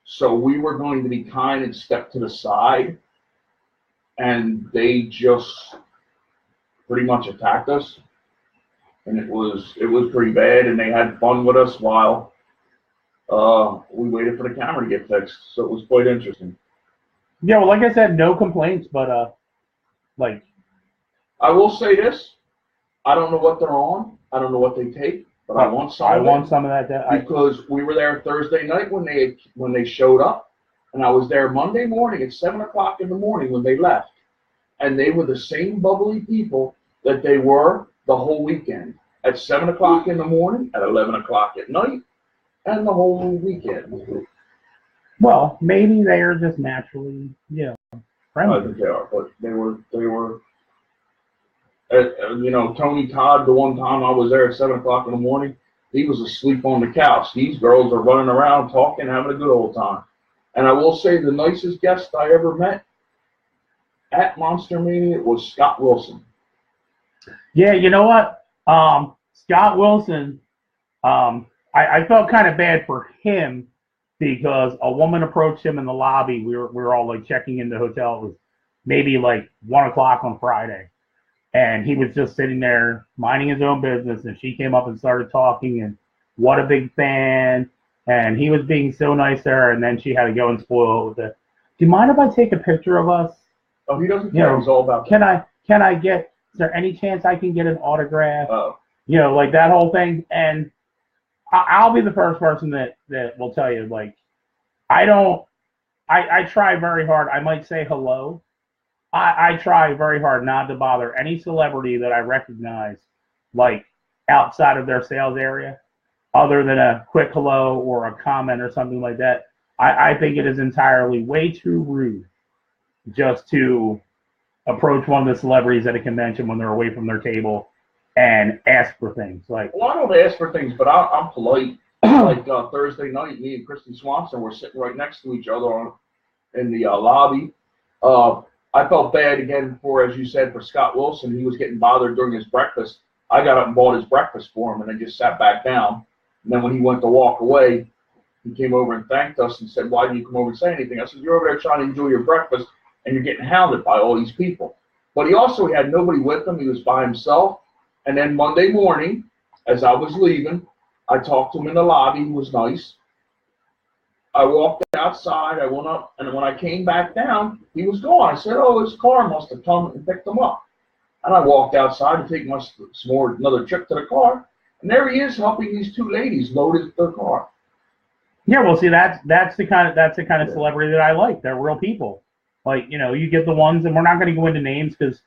Speaker 2: So we were going to be kind and step to the side, and they just pretty much attacked us, and it was pretty bad. And they had fun with us while We waited for the camera to get fixed, so it was quite interesting.
Speaker 4: Yeah, well, like I said, no complaints, but like
Speaker 2: I will say this: I don't know what they're on. I don't know what they take, but I want some.
Speaker 4: I want some of that.
Speaker 2: Because we were there Thursday night when they showed up, and I was there Monday morning at 7 o'clock in the morning when they left, and they were the same bubbly people that they were the whole weekend. At 7 o'clock in the morning, at 11 o'clock at night, and the whole weekend.
Speaker 4: Well, maybe they are just naturally, friendly.
Speaker 2: I think they are, but they were. Tony Todd, the one time I was there at 7 o'clock in the morning, he was asleep on the couch. These girls are running around talking, having a good old time. And I will say the nicest guest I ever met at Monster Mania was Scott Wilson.
Speaker 4: Yeah, you know what? Scott Wilson, I felt kind of bad for him because a woman approached him in the lobby. We were all like checking in the hotel. It was maybe like 1 o'clock on Friday. And he was just sitting there minding his own business, and she came up and started talking, and what a big fan, and he was being so nice to her, and then she had to go and spoil it with it. Do you mind if I take a picture of us?
Speaker 2: Oh, he doesn't care. He's all about
Speaker 4: that. Can I get, is there any chance I can get an autograph?
Speaker 2: Oh.
Speaker 4: Like that whole thing. And I'll be the first person that will tell you, like, I try very hard. I might say hello. I try very hard not to bother any celebrity that I recognize, like, outside of their sales area, other than a quick hello or a comment or something like that. I think it is entirely way too rude just to approach one of the celebrities at a convention when they're away from their table and ask for things. Like,
Speaker 2: well, I don't ask for things, but I'm polite. Like Thursday night, me and Christy Swanson were sitting right next to each other in the lobby. I felt bad again as you said, for Scott Wilson. He was getting bothered during his breakfast. I got up and bought his breakfast for him, and then just sat back down. And then when he went to walk away, he came over and thanked us and said, "Why didn't you come over and say anything?" I said, "You're over there trying to enjoy your breakfast, and you're getting hounded by all these people." But he also had nobody with him. He was by himself. And then Monday morning, as I was leaving, I talked to him in the lobby. He was nice. I walked outside, I went up, and when I came back down, he was gone. I said, "Oh, his car must have come and picked him up." And I walked outside to take another trip to the car, and there he is helping these two ladies load their car.
Speaker 4: Yeah, well, see, that's the kind of celebrity that I like. They're real people. Like, you get the ones, and we're not going to go into names because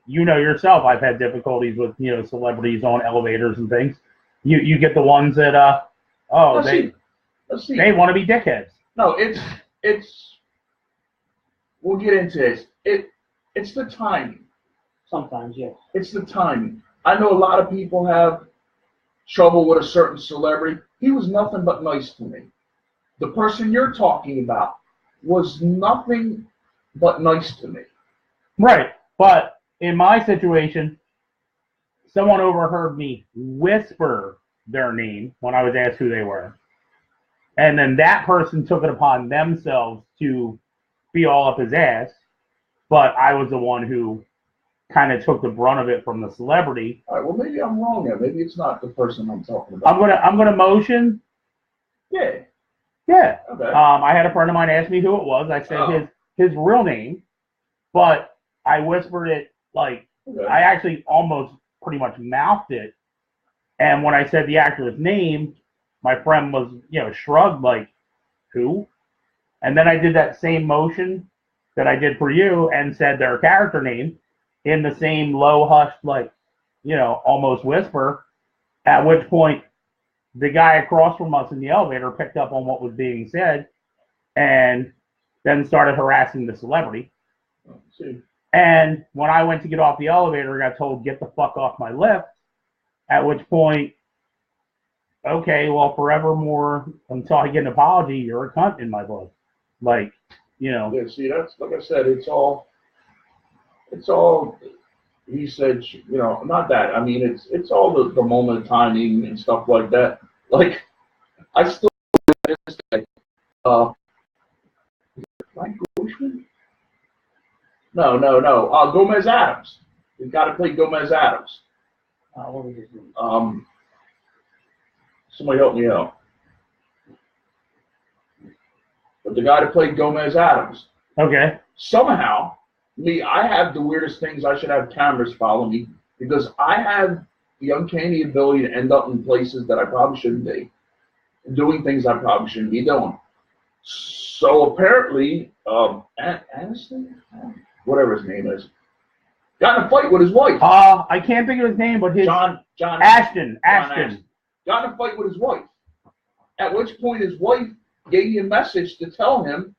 Speaker 4: yourself, I've had difficulties with celebrities on elevators and things. You get the ones that they want to be dickheads.
Speaker 2: No, it's. We'll get into this. It's the timing.
Speaker 3: Sometimes, yes.
Speaker 2: It's the timing. I know a lot of people have trouble with a certain celebrity. He was nothing but nice to me. The person you're talking about was nothing but nice to me.
Speaker 4: Right, but in my situation, someone overheard me whisper their name when I was asked who they were. And then that person took it upon themselves to be all up his ass, but I was the one who kind of took the brunt of it from the celebrity.
Speaker 2: All right, well, maybe I'm wrong there. Maybe it's not the person I'm talking about.
Speaker 4: I'm gonna motion.
Speaker 2: Yeah.
Speaker 4: Yeah.
Speaker 2: Okay.
Speaker 4: I had a friend of mine ask me who it was. I said his real name, but I whispered it like I actually almost pretty much mouthed it. And when I said the actor's name, my friend was, shrugged like, "Who?" And then I did that same motion that I did for you and said their character name in the same low hushed, like, almost whisper, at which point the guy across from us in the elevator picked up on what was being said and then started harassing the celebrity. And when I went to get off the elevator, I got told, "Get the fuck off my lift," at which point, okay, well, forevermore, until I get an apology, you're a cunt in my book. Like,
Speaker 2: Yeah, see, that's, like I said, it's all, he said, not that. I mean, it's all the moment of timing and stuff like that. Like, I still, Frank Bushman? No. Gomez Adams. We've got to play Gomez Adams.
Speaker 3: What was his name?
Speaker 2: Somebody help me out. but the guy that played Gomez Adams.
Speaker 4: Okay.
Speaker 2: Somehow, I have the weirdest things. I should have cameras follow me because I have the uncanny ability to end up in places that I probably shouldn't be, doing things I probably shouldn't be doing. So apparently, Aniston, whatever his name is, got in a fight with his wife.
Speaker 4: I can't think of his name, but his
Speaker 2: John
Speaker 4: Ashton.
Speaker 2: Got in a fight with his wife. At which point his wife gave me a message to tell him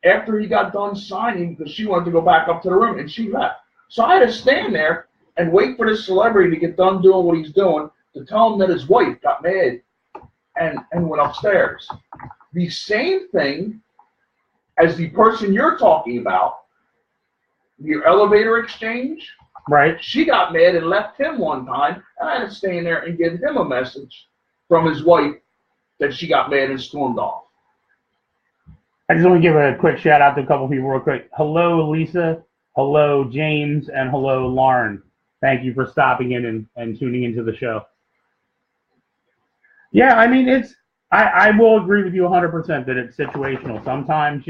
Speaker 2: after he got done signing because she wanted to go back up to the room and she left. So I had to stand there and wait for this celebrity to get done doing what he's doing to tell him that his wife got mad and went upstairs. The same thing as the person you're talking about, your elevator exchange.
Speaker 4: Right.
Speaker 2: She got mad and left him one time, and I had to stand there and give him a message from his wife that she got mad and stormed off.
Speaker 4: I just want to give a quick shout out to a couple people real quick. Hello, Lisa. Hello, James. And hello, Lauren. Thank you for stopping in and tuning into the show. Yeah, I mean, I will agree with you 100% that it's situational. Sometimes,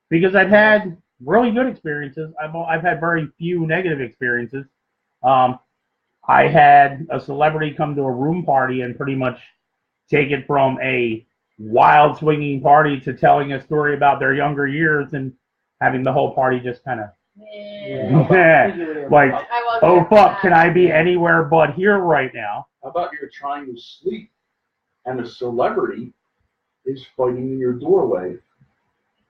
Speaker 4: because I've had really good experiences. I've had very few negative experiences. I had a celebrity come to a room party and pretty much take it from a wild swinging party to telling a story about their younger years and having the whole party just kind of like, oh fuck, can I be anywhere but here right now?
Speaker 2: How about you're trying to sleep and a celebrity is fighting in your doorway?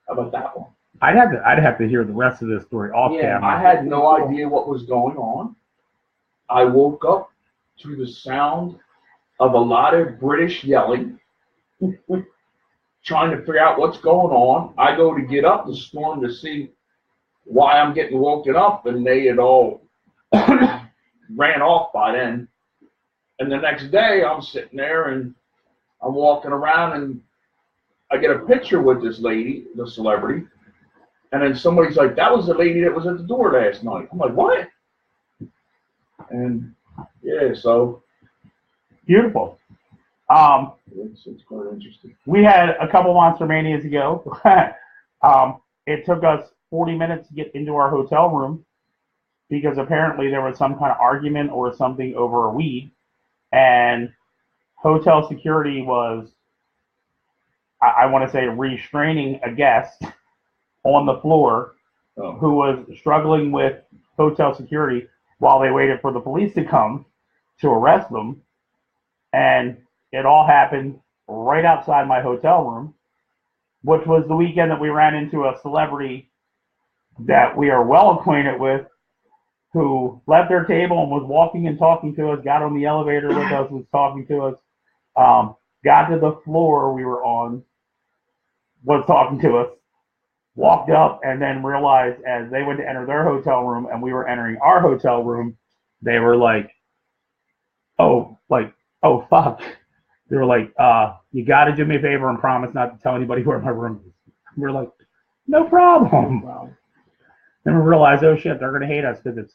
Speaker 2: How about that one?
Speaker 4: I'd have to hear the rest of this story off camera.
Speaker 2: I had no idea what was going on. I woke up to the sound of a lot of British yelling, trying to figure out what's going on. I go to get up the storm to see why I'm getting woken up, and they had all ran off by then. And the next day, I'm sitting there and I'm walking around, and I get a picture with this lady, the celebrity, and then somebody's like, "That was the lady that was at the door last night." I'm like, "What?" And yeah, so
Speaker 4: beautiful.
Speaker 2: It's quite interesting.
Speaker 4: We had a couple Monster Manias ago. It took us 40 minutes to get into our hotel room because apparently there was some kind of argument or something over a weed, and hotel security was, I want to say, restraining a guest on the floor who was struggling with hotel security while they waited for the police to come to arrest them. And it all happened right outside my hotel room, which was the weekend that we ran into a celebrity that we are well acquainted with who left their table and was walking and talking to us, got on the elevator with us, was talking to us, got to the floor we were on, was talking to us, walked up, and then realized as they went to enter their hotel room and we were entering our hotel room, they were like, oh fuck. They were like, you got to do me a favor and promise not to tell anybody where my room is. We were like, no problem. Then we realized, oh shit, they're going to hate us because it's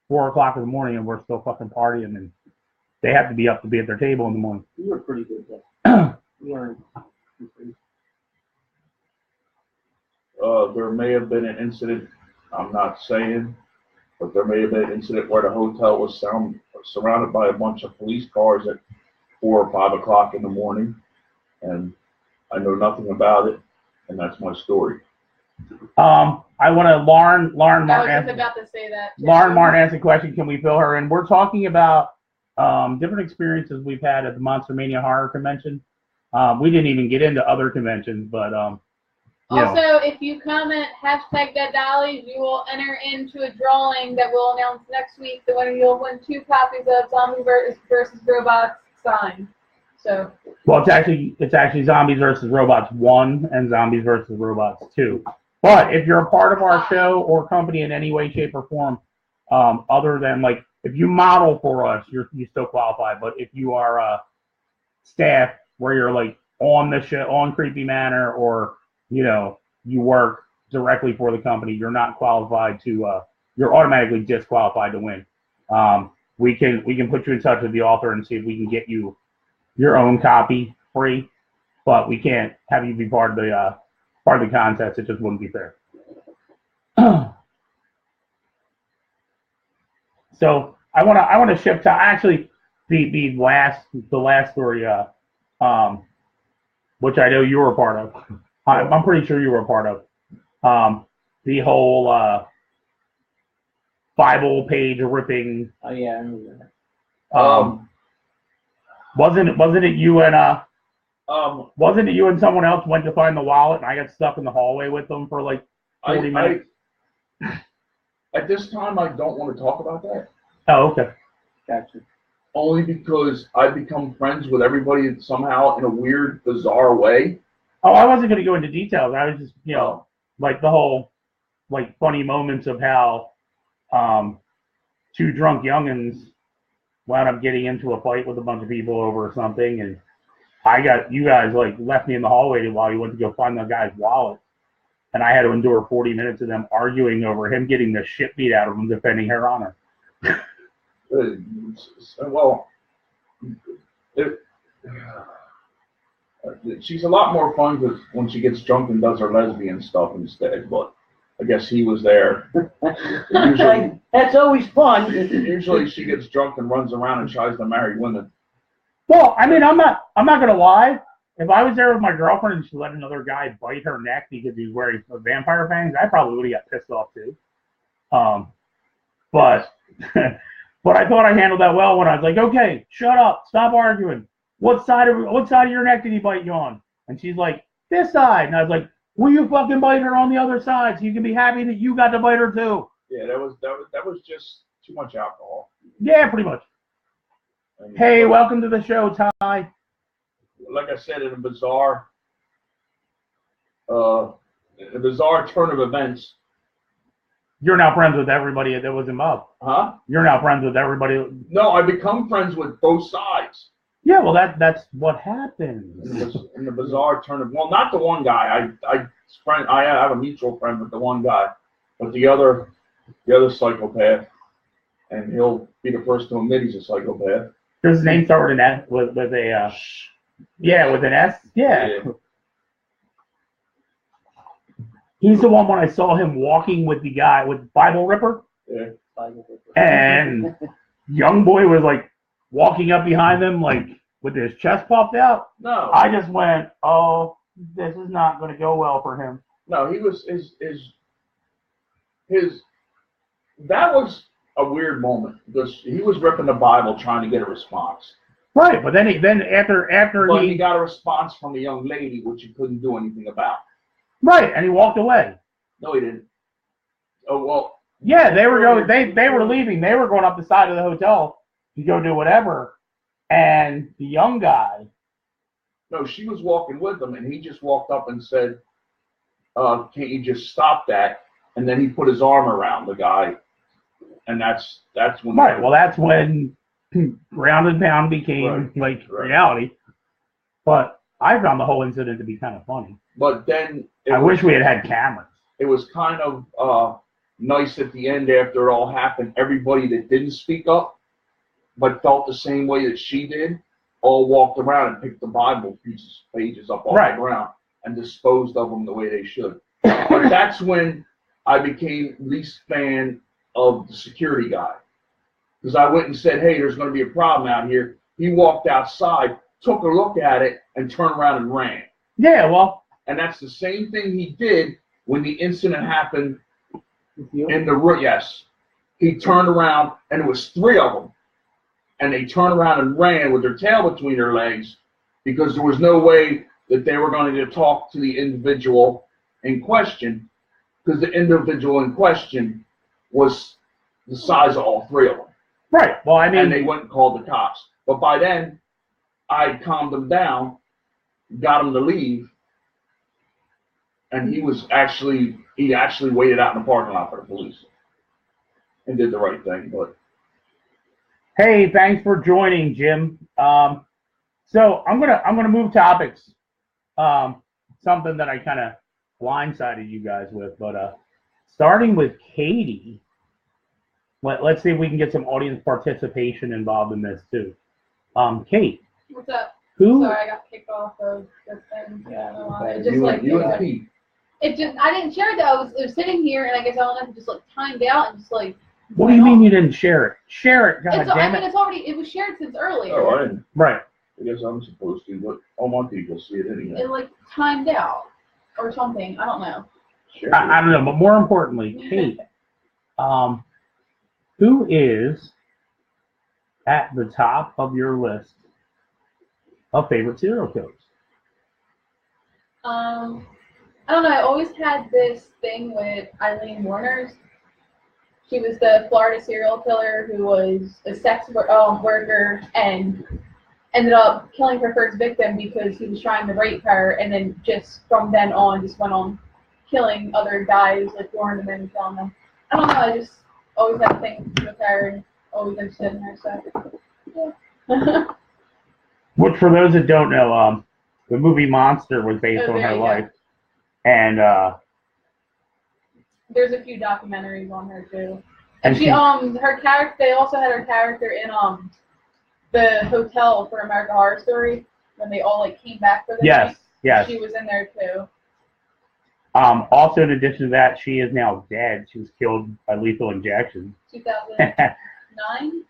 Speaker 4: 4 o'clock in the morning and we're still fucking partying, and they have to be up to be at their table in the morning.
Speaker 3: You were pretty good though. You weren't.
Speaker 2: There may have been an incident, I'm not saying, but there may have been an incident where the hotel was surrounded by a bunch of police cars at 4 or 5 o'clock in the morning, and I know nothing about it, and that's my story.
Speaker 4: I want to, Lauren Martin.
Speaker 1: I was just about to say that.
Speaker 4: Lauren Martin asked a question. Can we fill her in? We're talking about different experiences we've had at the Monster Mania Horror Convention. We didn't even get into other conventions, but
Speaker 1: also, if you comment #DeadDollies, you will enter into a drawing that we'll announce next week. The winner, you'll win 2 copies of Zombie versus Robots signed. So. Well,
Speaker 4: it's actually Zombies versus Robots 1 and Zombies versus Robots 2. But if you're a part of our show or company in any way, shape, or form, other than like if you model for us, you still qualify. But if you are staff where you're like on the show, on Creepy Manor, or you work directly for the company, you're not qualified to. You're automatically disqualified to win. We can put you in touch with the author and see if we can get you your own copy free, but we can't have you be part of part of the contest. It just wouldn't be fair. So I want to shift to actually the last story, which I know you were a part of. I'm pretty sure you were a part of. The whole Bible page ripping.
Speaker 3: Oh yeah, I remember
Speaker 4: that. Wasn't it you and wasn't it you and someone else went to find the wallet, and I got stuck in the hallway with them for like 40 minutes?
Speaker 2: At this time, I don't want to talk about that.
Speaker 4: Oh, okay.
Speaker 3: Gotcha.
Speaker 2: Only because I've become friends with everybody somehow in a weird, bizarre way.
Speaker 4: Oh, I wasn't going to go into details. I was just, like the whole, like, funny moments of how two drunk youngins wound up getting into a fight with a bunch of people over something, and you guys, like, left me in the hallway while you went to go find the guy's wallet. And I had to endure 40 minutes of them arguing over him getting the shit beat out of him defending her honor.
Speaker 2: Well, she's a lot more fun when she gets drunk and does her lesbian stuff instead, but I guess he was there. Usually,
Speaker 3: that's always fun.
Speaker 2: Usually she gets drunk and runs around and tries to marry women.
Speaker 4: Well, I mean, I'm not going to lie. If I was there with my girlfriend and she let another guy bite her neck because he was wearing vampire fangs, I probably would have got pissed off too. But I thought I handled that well when I was like, okay, shut up, stop arguing. What side of your neck did he bite you on? And she's like, this side. And I was like, will you fucking bite her on the other side so you can be happy that you got to bite her too?
Speaker 2: Yeah, that was just too much alcohol.
Speaker 4: Yeah, pretty much. Hey, welcome to the show, Ty.
Speaker 2: Like I said, in a bizarre turn of events.
Speaker 4: You're now friends with everybody that was involved.
Speaker 2: Huh?
Speaker 4: You're now friends with everybody.
Speaker 2: No, I become friends with both sides.
Speaker 4: Yeah, well, that's what happens.
Speaker 2: In the bizarre turn of, well, not the one guy. I have a mutual friend with the one guy, but the other psychopath, and he'll be the first to admit he's a psychopath.
Speaker 4: Does his name start with an S? With a with an S? Yeah. He's the one when I saw him walking with the guy with Bible Ripper.
Speaker 2: Yeah.
Speaker 4: And young boy was like walking up behind them like with his chest popped out.
Speaker 2: No.
Speaker 4: I just went, oh, this is not going to go well for him.
Speaker 2: No, he was that was a weird moment because he was ripping the Bible trying to get a response.
Speaker 4: Right, but then after
Speaker 2: he got a response from a young lady which he couldn't do anything about.
Speaker 4: Right, and he walked away.
Speaker 2: No, he didn't. Oh well.
Speaker 4: Yeah, they were going. They were leaving. They were going up the side of the hotel to go do whatever. And the young guy.
Speaker 2: No, she was walking with him, and he just walked up and said, "Can't you just stop that?" And then he put his arm around the guy, and that's when.
Speaker 4: Right. Well, that's when ground and pound became reality. But I found the whole incident to be kind of funny.
Speaker 2: But then
Speaker 4: I wish we had cameras.
Speaker 2: It was kind of nice at the end after it all happened. Everybody that didn't speak up but felt the same way that she did all walked around and picked the Bible pages up off the ground and disposed of them the way they should. But that's when I became least fan of the security guy. Because I went and said, hey, there's going to be a problem out here. He walked outside, took a look at it, and turned around and ran.
Speaker 4: Yeah, well.
Speaker 2: And that's the same thing he did when the incident happened in the room. Yes. He turned around, and it was 3 of them. And they turned around and ran with their tail between their legs because there was no way that they were going to talk to the individual in question because the individual in question was the size of all 3 of them.
Speaker 4: Right. Well, I mean.
Speaker 2: And they went and called the cops. But by then, I calmed them down, got them to leave, and he actually waited out in the parking lot for the police and did the right thing. But
Speaker 4: hey, thanks for joining, Jim. So I'm gonna move topics. Something that I kind of blindsided you guys with, but starting with Katie. Let's see if we can get some audience participation involved in this too. Kate.
Speaker 1: What's up?
Speaker 4: Who?
Speaker 1: Sorry, I got kicked off of the thing.
Speaker 3: Yeah,
Speaker 1: I just
Speaker 2: you and Pete.
Speaker 1: I didn't share it though. It was sitting here, and I guess I don't know, just like timed out and just like.
Speaker 4: What do you mean you didn't share it? Share it, God
Speaker 1: I
Speaker 4: damn
Speaker 1: mean,
Speaker 4: it.
Speaker 1: it was shared since earlier.
Speaker 2: Oh, I didn't.
Speaker 4: Right.
Speaker 2: I guess I'm supposed to, but all my people see it anyway.
Speaker 1: It like timed out or something. I don't know.
Speaker 2: Sure.
Speaker 4: I don't know, but more importantly, Kate, who is at the top of your list of favorite serial killers?
Speaker 1: I don't know. I always had this thing with Eileen Warner's. She was the Florida serial killer who was a sex worker and ended up killing her first victim because he was trying to rape her, and then just from then on just went on killing other guys, like luring them in and killing them. I don't know. I just always had a thing with her and always interested in her. So yeah.
Speaker 4: Which, for those that don't know, the movie Monster was based on her life, and
Speaker 1: there's a few documentaries on her too. And she her character. They also had her character in the hotel for American Horror Story when they all like came back for the night.
Speaker 4: Yes.
Speaker 1: She was in there too.
Speaker 4: Also, in addition to that, she is now dead. She was killed by lethal injection.
Speaker 1: 2009.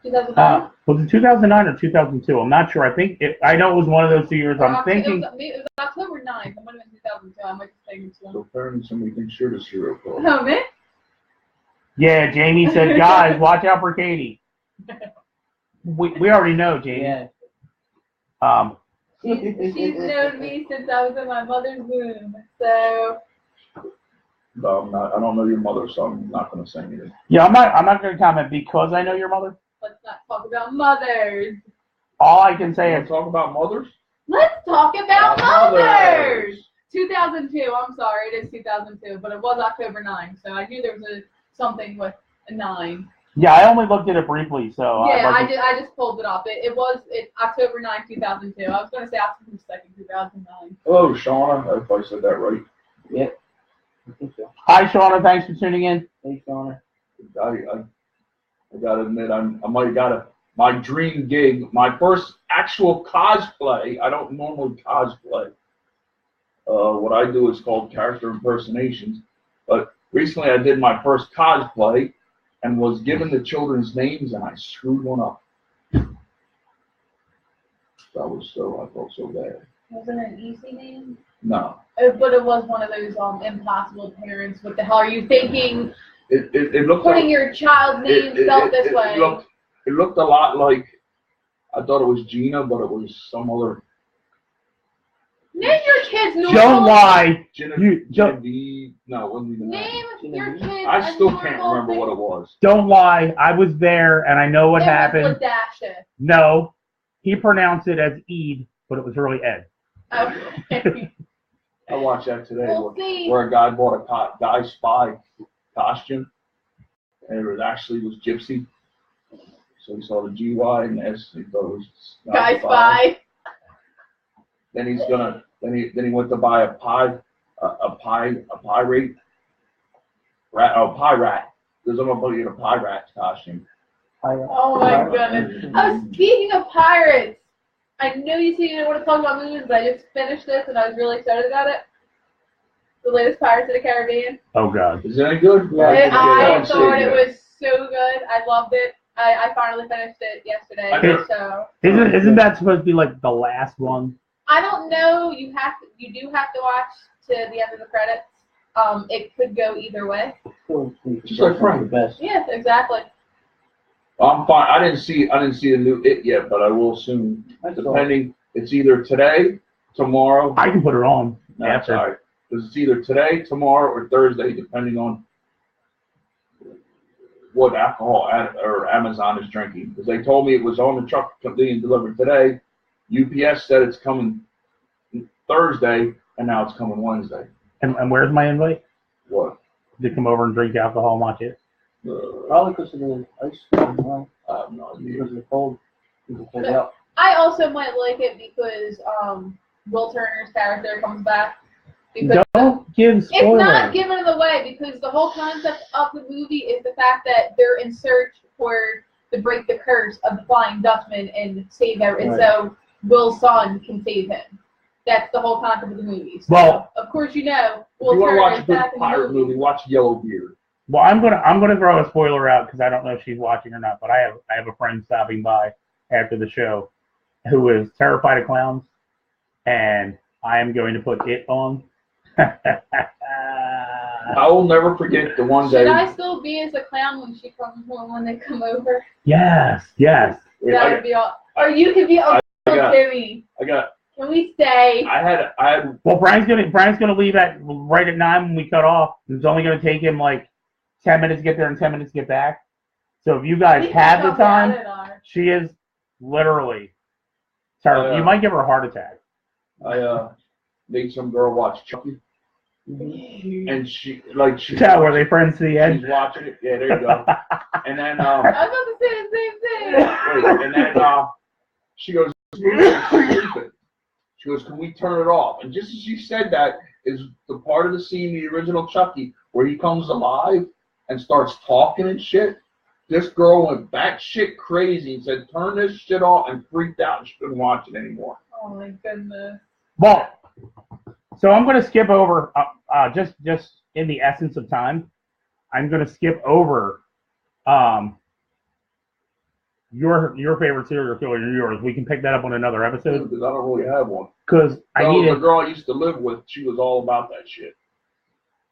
Speaker 1: 2009.
Speaker 4: Was it 2009 or 2002? I'm not sure. I know it was one of those 2 years. I'm thinking.
Speaker 1: It was October 9th. It might have been 2002. I might be saying this one.
Speaker 2: So apparently somebody thinks you're the serial killer.
Speaker 1: Oh, man?
Speaker 4: Yeah, Jamie said, guys, watch out for Katie. We already know, Jamie.
Speaker 3: Yeah.
Speaker 1: She's known me since I was in my mother's womb, so.
Speaker 2: No, I'm not. I don't know your mother, so I'm not going to say anything.
Speaker 4: Yeah, I'm not going to comment because I know your mother.
Speaker 1: Let's not talk about mothers.
Speaker 4: All I can say is
Speaker 2: Talk about mothers?
Speaker 1: Let's talk about mothers! 2002, I'm sorry, it is 2002, but it was October 9th, so I knew there was something with a 9.
Speaker 4: Yeah, I only looked at it briefly, so.
Speaker 1: Yeah, I just pulled it up. It was October 9th, 2002. I was going to say October 2nd, 2009.
Speaker 2: Hello, Shauna. If I said that right.
Speaker 3: Yep. I think so.
Speaker 4: Hi, Shauna. Thanks for tuning in.
Speaker 3: Hey, Shauna.
Speaker 2: I gotta admit, I might have got my dream gig, my first actual cosplay. I don't normally cosplay. What I do is called character impersonations. But recently I did my first cosplay and was given the children's names, and I screwed one up. I felt so bad.
Speaker 1: Wasn't it an easy name?
Speaker 2: No.
Speaker 1: But it was one of those impossible parents. What the hell are you thinking?
Speaker 2: It looked
Speaker 1: Putting
Speaker 2: like,
Speaker 1: your child's name spelled this way.
Speaker 2: It looked a lot like, I thought it was Gina, but it was some other.
Speaker 1: Name your kids normal.
Speaker 4: Don't lie.
Speaker 2: Genevieve. No, it wasn't even
Speaker 1: Name your kids.
Speaker 2: I still can't remember what it was.
Speaker 4: Don't lie. I was there, and I know what happened.
Speaker 1: Ladasha.
Speaker 4: No, he pronounced it as Eid, but it was really Ed.
Speaker 1: Okay.
Speaker 2: I watched that today
Speaker 1: We'll
Speaker 2: where a guy bought a guy spy costume, and it was Gypsy. So he saw the GY and the S, and he thought it was
Speaker 1: Guy spy.
Speaker 2: Then he went to buy a pirate rat. Oh, pie rat. There's somebody in a pie rat costume.
Speaker 1: Oh my goodness. Speaking of pirates, I know you said you didn't want to talk about movies, but I just finished this and I was really excited about it. The latest Pirates of the Caribbean.
Speaker 4: Oh God.
Speaker 2: Is that good?
Speaker 1: I thought it was so good. I loved it. I finally finished it yesterday. So
Speaker 4: isn't that supposed to be like the last one?
Speaker 1: I don't know. You do have to watch to the end of the credits. It could go either way.
Speaker 2: Just like Frank.
Speaker 1: Yes, exactly.
Speaker 2: I'm fine. I didn't see the new It yet, but I will soon. Depending, it's either today, tomorrow.
Speaker 4: I can put it on.
Speaker 2: No, that's all right. It's either today, tomorrow, or Thursday, depending on what alcohol or Amazon is drinking. Because they told me it was on the truck being delivered today. UPS said it's coming Thursday, and now it's coming Wednesday.
Speaker 4: And where's my invite?
Speaker 2: What?
Speaker 4: To come over and drink alcohol and watch it?
Speaker 3: Probably because of the ice cream.
Speaker 2: I have no idea.
Speaker 3: Because of the cold. Out.
Speaker 1: I also might like it because Will Turner's character comes back.
Speaker 4: Don't give spoilers.
Speaker 1: It's not giving it away because the whole concept of the movie is the fact that they're in search to break the curse of the Flying Dutchman and save everyone. And so Will's son can save him. That's the whole concept of the movie. So,
Speaker 4: Well,
Speaker 1: of course, you know,
Speaker 2: If you want to
Speaker 1: Turner
Speaker 2: watch
Speaker 1: is
Speaker 2: a good
Speaker 1: back in the
Speaker 2: pirate movie, watch Yellowbeard.
Speaker 4: well, I'm gonna throw a spoiler out because I don't know if she's watching or not. But I have a friend stopping by after the show who is terrified of clowns, and I am going to put it on.
Speaker 2: I will never forget the one day.
Speaker 1: Should I still be as a clown when she comes home when they come over?
Speaker 4: Yes.
Speaker 1: That would be all. Or you could be Timmy. Can we stay?
Speaker 2: I had.
Speaker 4: Well, Brian's gonna leave right at 9 when we cut off. It's only gonna take him like 10 minutes to get there and 10 minutes to get back. So if you guys have the time, she is literally terrible. You might give her a heart attack.
Speaker 2: I made some girl watch Chucky, and she
Speaker 4: Yeah, were they friends to the end?
Speaker 2: She's watching it. Yeah, there you go. And then
Speaker 1: I was about to say the same thing.
Speaker 2: wait, and then she goes, stupid. She goes, can we turn it off? And just as she said that is the part of the scene, the original Chucky, where he comes alive and starts talking and shit. This girl went batshit crazy and said, turn this shit off, and freaked out and she couldn't watch it anymore.
Speaker 1: Oh my goodness.
Speaker 4: Well, so I'm going to skip over, just in the essence of time, I'm going to skip over your favorite serial killer and yours. We can pick that up on another episode.
Speaker 2: Because I don't really have one.
Speaker 4: Because
Speaker 2: the girl I used to live with, she was all about that shit.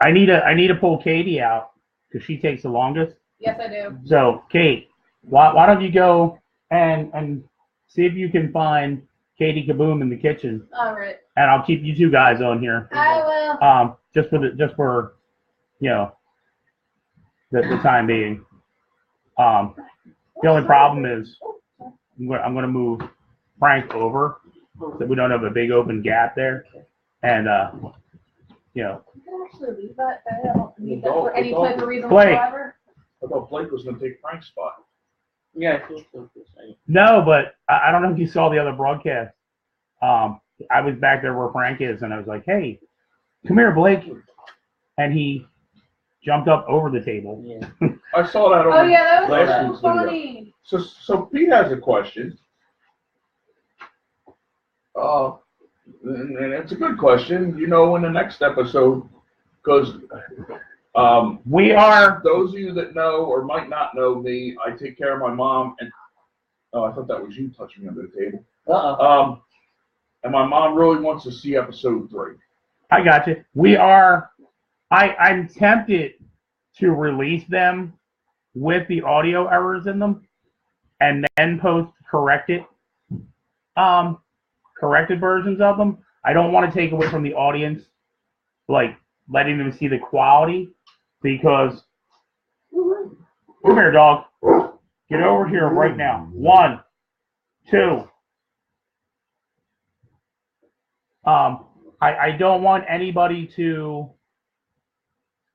Speaker 4: I need to pull Katie out because she takes the longest.
Speaker 1: Yes, I do.
Speaker 4: So, Kate, why don't you go and see if you can find Katie KaBoom in the kitchen.
Speaker 1: All right.
Speaker 4: And I'll keep you two guys on here.
Speaker 1: I will.
Speaker 4: Just for you know the time being. The only problem is I'm going to move Frank over so we don't have a big open gap there, and you know.
Speaker 1: You can actually leave that. I don't need that for any
Speaker 2: Blake.
Speaker 1: type of reason
Speaker 4: Blake.
Speaker 1: whatsoever.
Speaker 2: I thought Blake was going to take Frank's spot.
Speaker 3: Yeah,
Speaker 4: No, but I don't know if you saw the other broadcast. I was back there where Frank is, and I was like, "Hey, come here, Blake," and he jumped up over the table.
Speaker 3: Yeah.
Speaker 2: I saw that on
Speaker 1: Oh yeah, that was
Speaker 2: last
Speaker 1: so
Speaker 2: week's video.
Speaker 1: funny.
Speaker 2: So Pete has a question. And it's a good question. You know, in the next episode, because
Speaker 4: We are.
Speaker 2: those of you that know or might not know me, I take care of my mom, and I thought that was you touching me under the table. And my mom really wants to see episode 3.
Speaker 4: I got you. We are. I'm tempted to release them with the audio errors in them, and then post corrected versions of them. I don't want to take away from the audience, like letting them see the quality, because come here, dog. Get over here right now. 1, 2. I don't want anybody to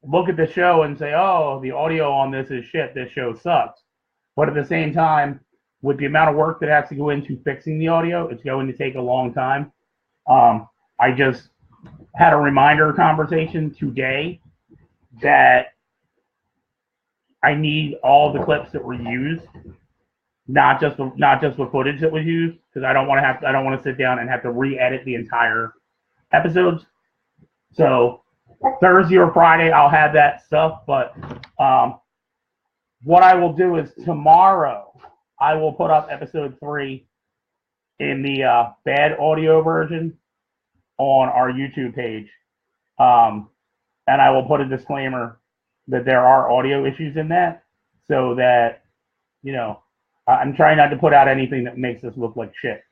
Speaker 4: look at the show and say, oh, the audio on this is shit, this show sucks. But at the same time, with the amount of work that has to go into fixing the audio, it's going to take a long time. I just had a reminder conversation today that I need all the clips that were used, not just the footage that was used, because I don't want to sit down and have to re-edit the entire episodes. So Thursday or Friday I'll have that stuff, but what I will do is tomorrow I will put up episode 3 in the bad audio version on our YouTube page, and I will put a disclaimer that there are audio issues in that, so that, you know, I'm trying not to put out anything that makes us look like shit.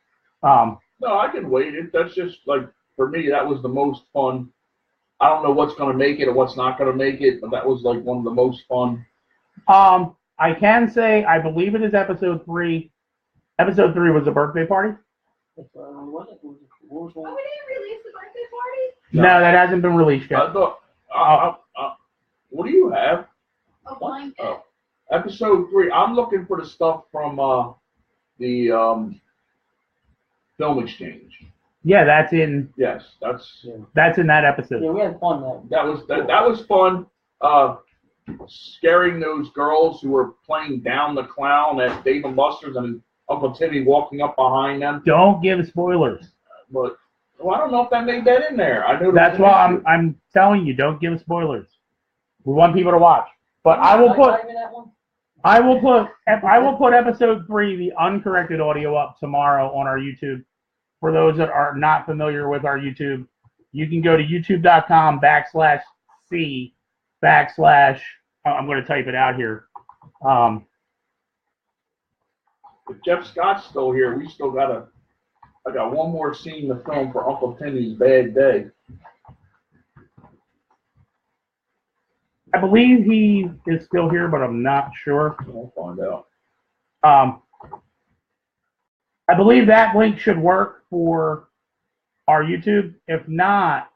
Speaker 2: No, I can wait. That's just like, for me, that was the most fun. I don't know what's going to make it or what's not going to make it, but that was like one of the most fun.
Speaker 4: I can say I believe it is episode 3. Episode 3 was a birthday party.
Speaker 3: What was
Speaker 1: Oh,
Speaker 3: one?
Speaker 1: we didn't release the birthday party?
Speaker 4: No, that hasn't been released yet.
Speaker 2: I thought, what do you have?
Speaker 1: Oh, blanket.
Speaker 2: Oh. Episode 3. I'm looking for the stuff from the film exchange.
Speaker 4: Yeah, that's in
Speaker 2: Yes, that's
Speaker 4: in that episode.
Speaker 3: Yeah, we had fun that.
Speaker 2: that was fun. Scaring those girls who were playing down the clown at Dave and Buster's, and Uncle Timmy walking up behind them.
Speaker 4: Don't give spoilers.
Speaker 2: But Well, I don't know if that made that in there. I know
Speaker 4: That's why I'm telling you, don't give spoilers. We want people to watch. But I will put episode 3, the uncorrected audio, up tomorrow on our YouTube. For those that are not familiar with our YouTube, you can go to youtube.com/C/ I'm going to type it out here.
Speaker 2: If Jeff Scott's still here, we still I got one more scene to film for Uncle Timmy's Bad Day.
Speaker 4: I believe he is still here, but I'm not sure.
Speaker 2: We'll find out.
Speaker 4: I believe that link should work for our YouTube. If not,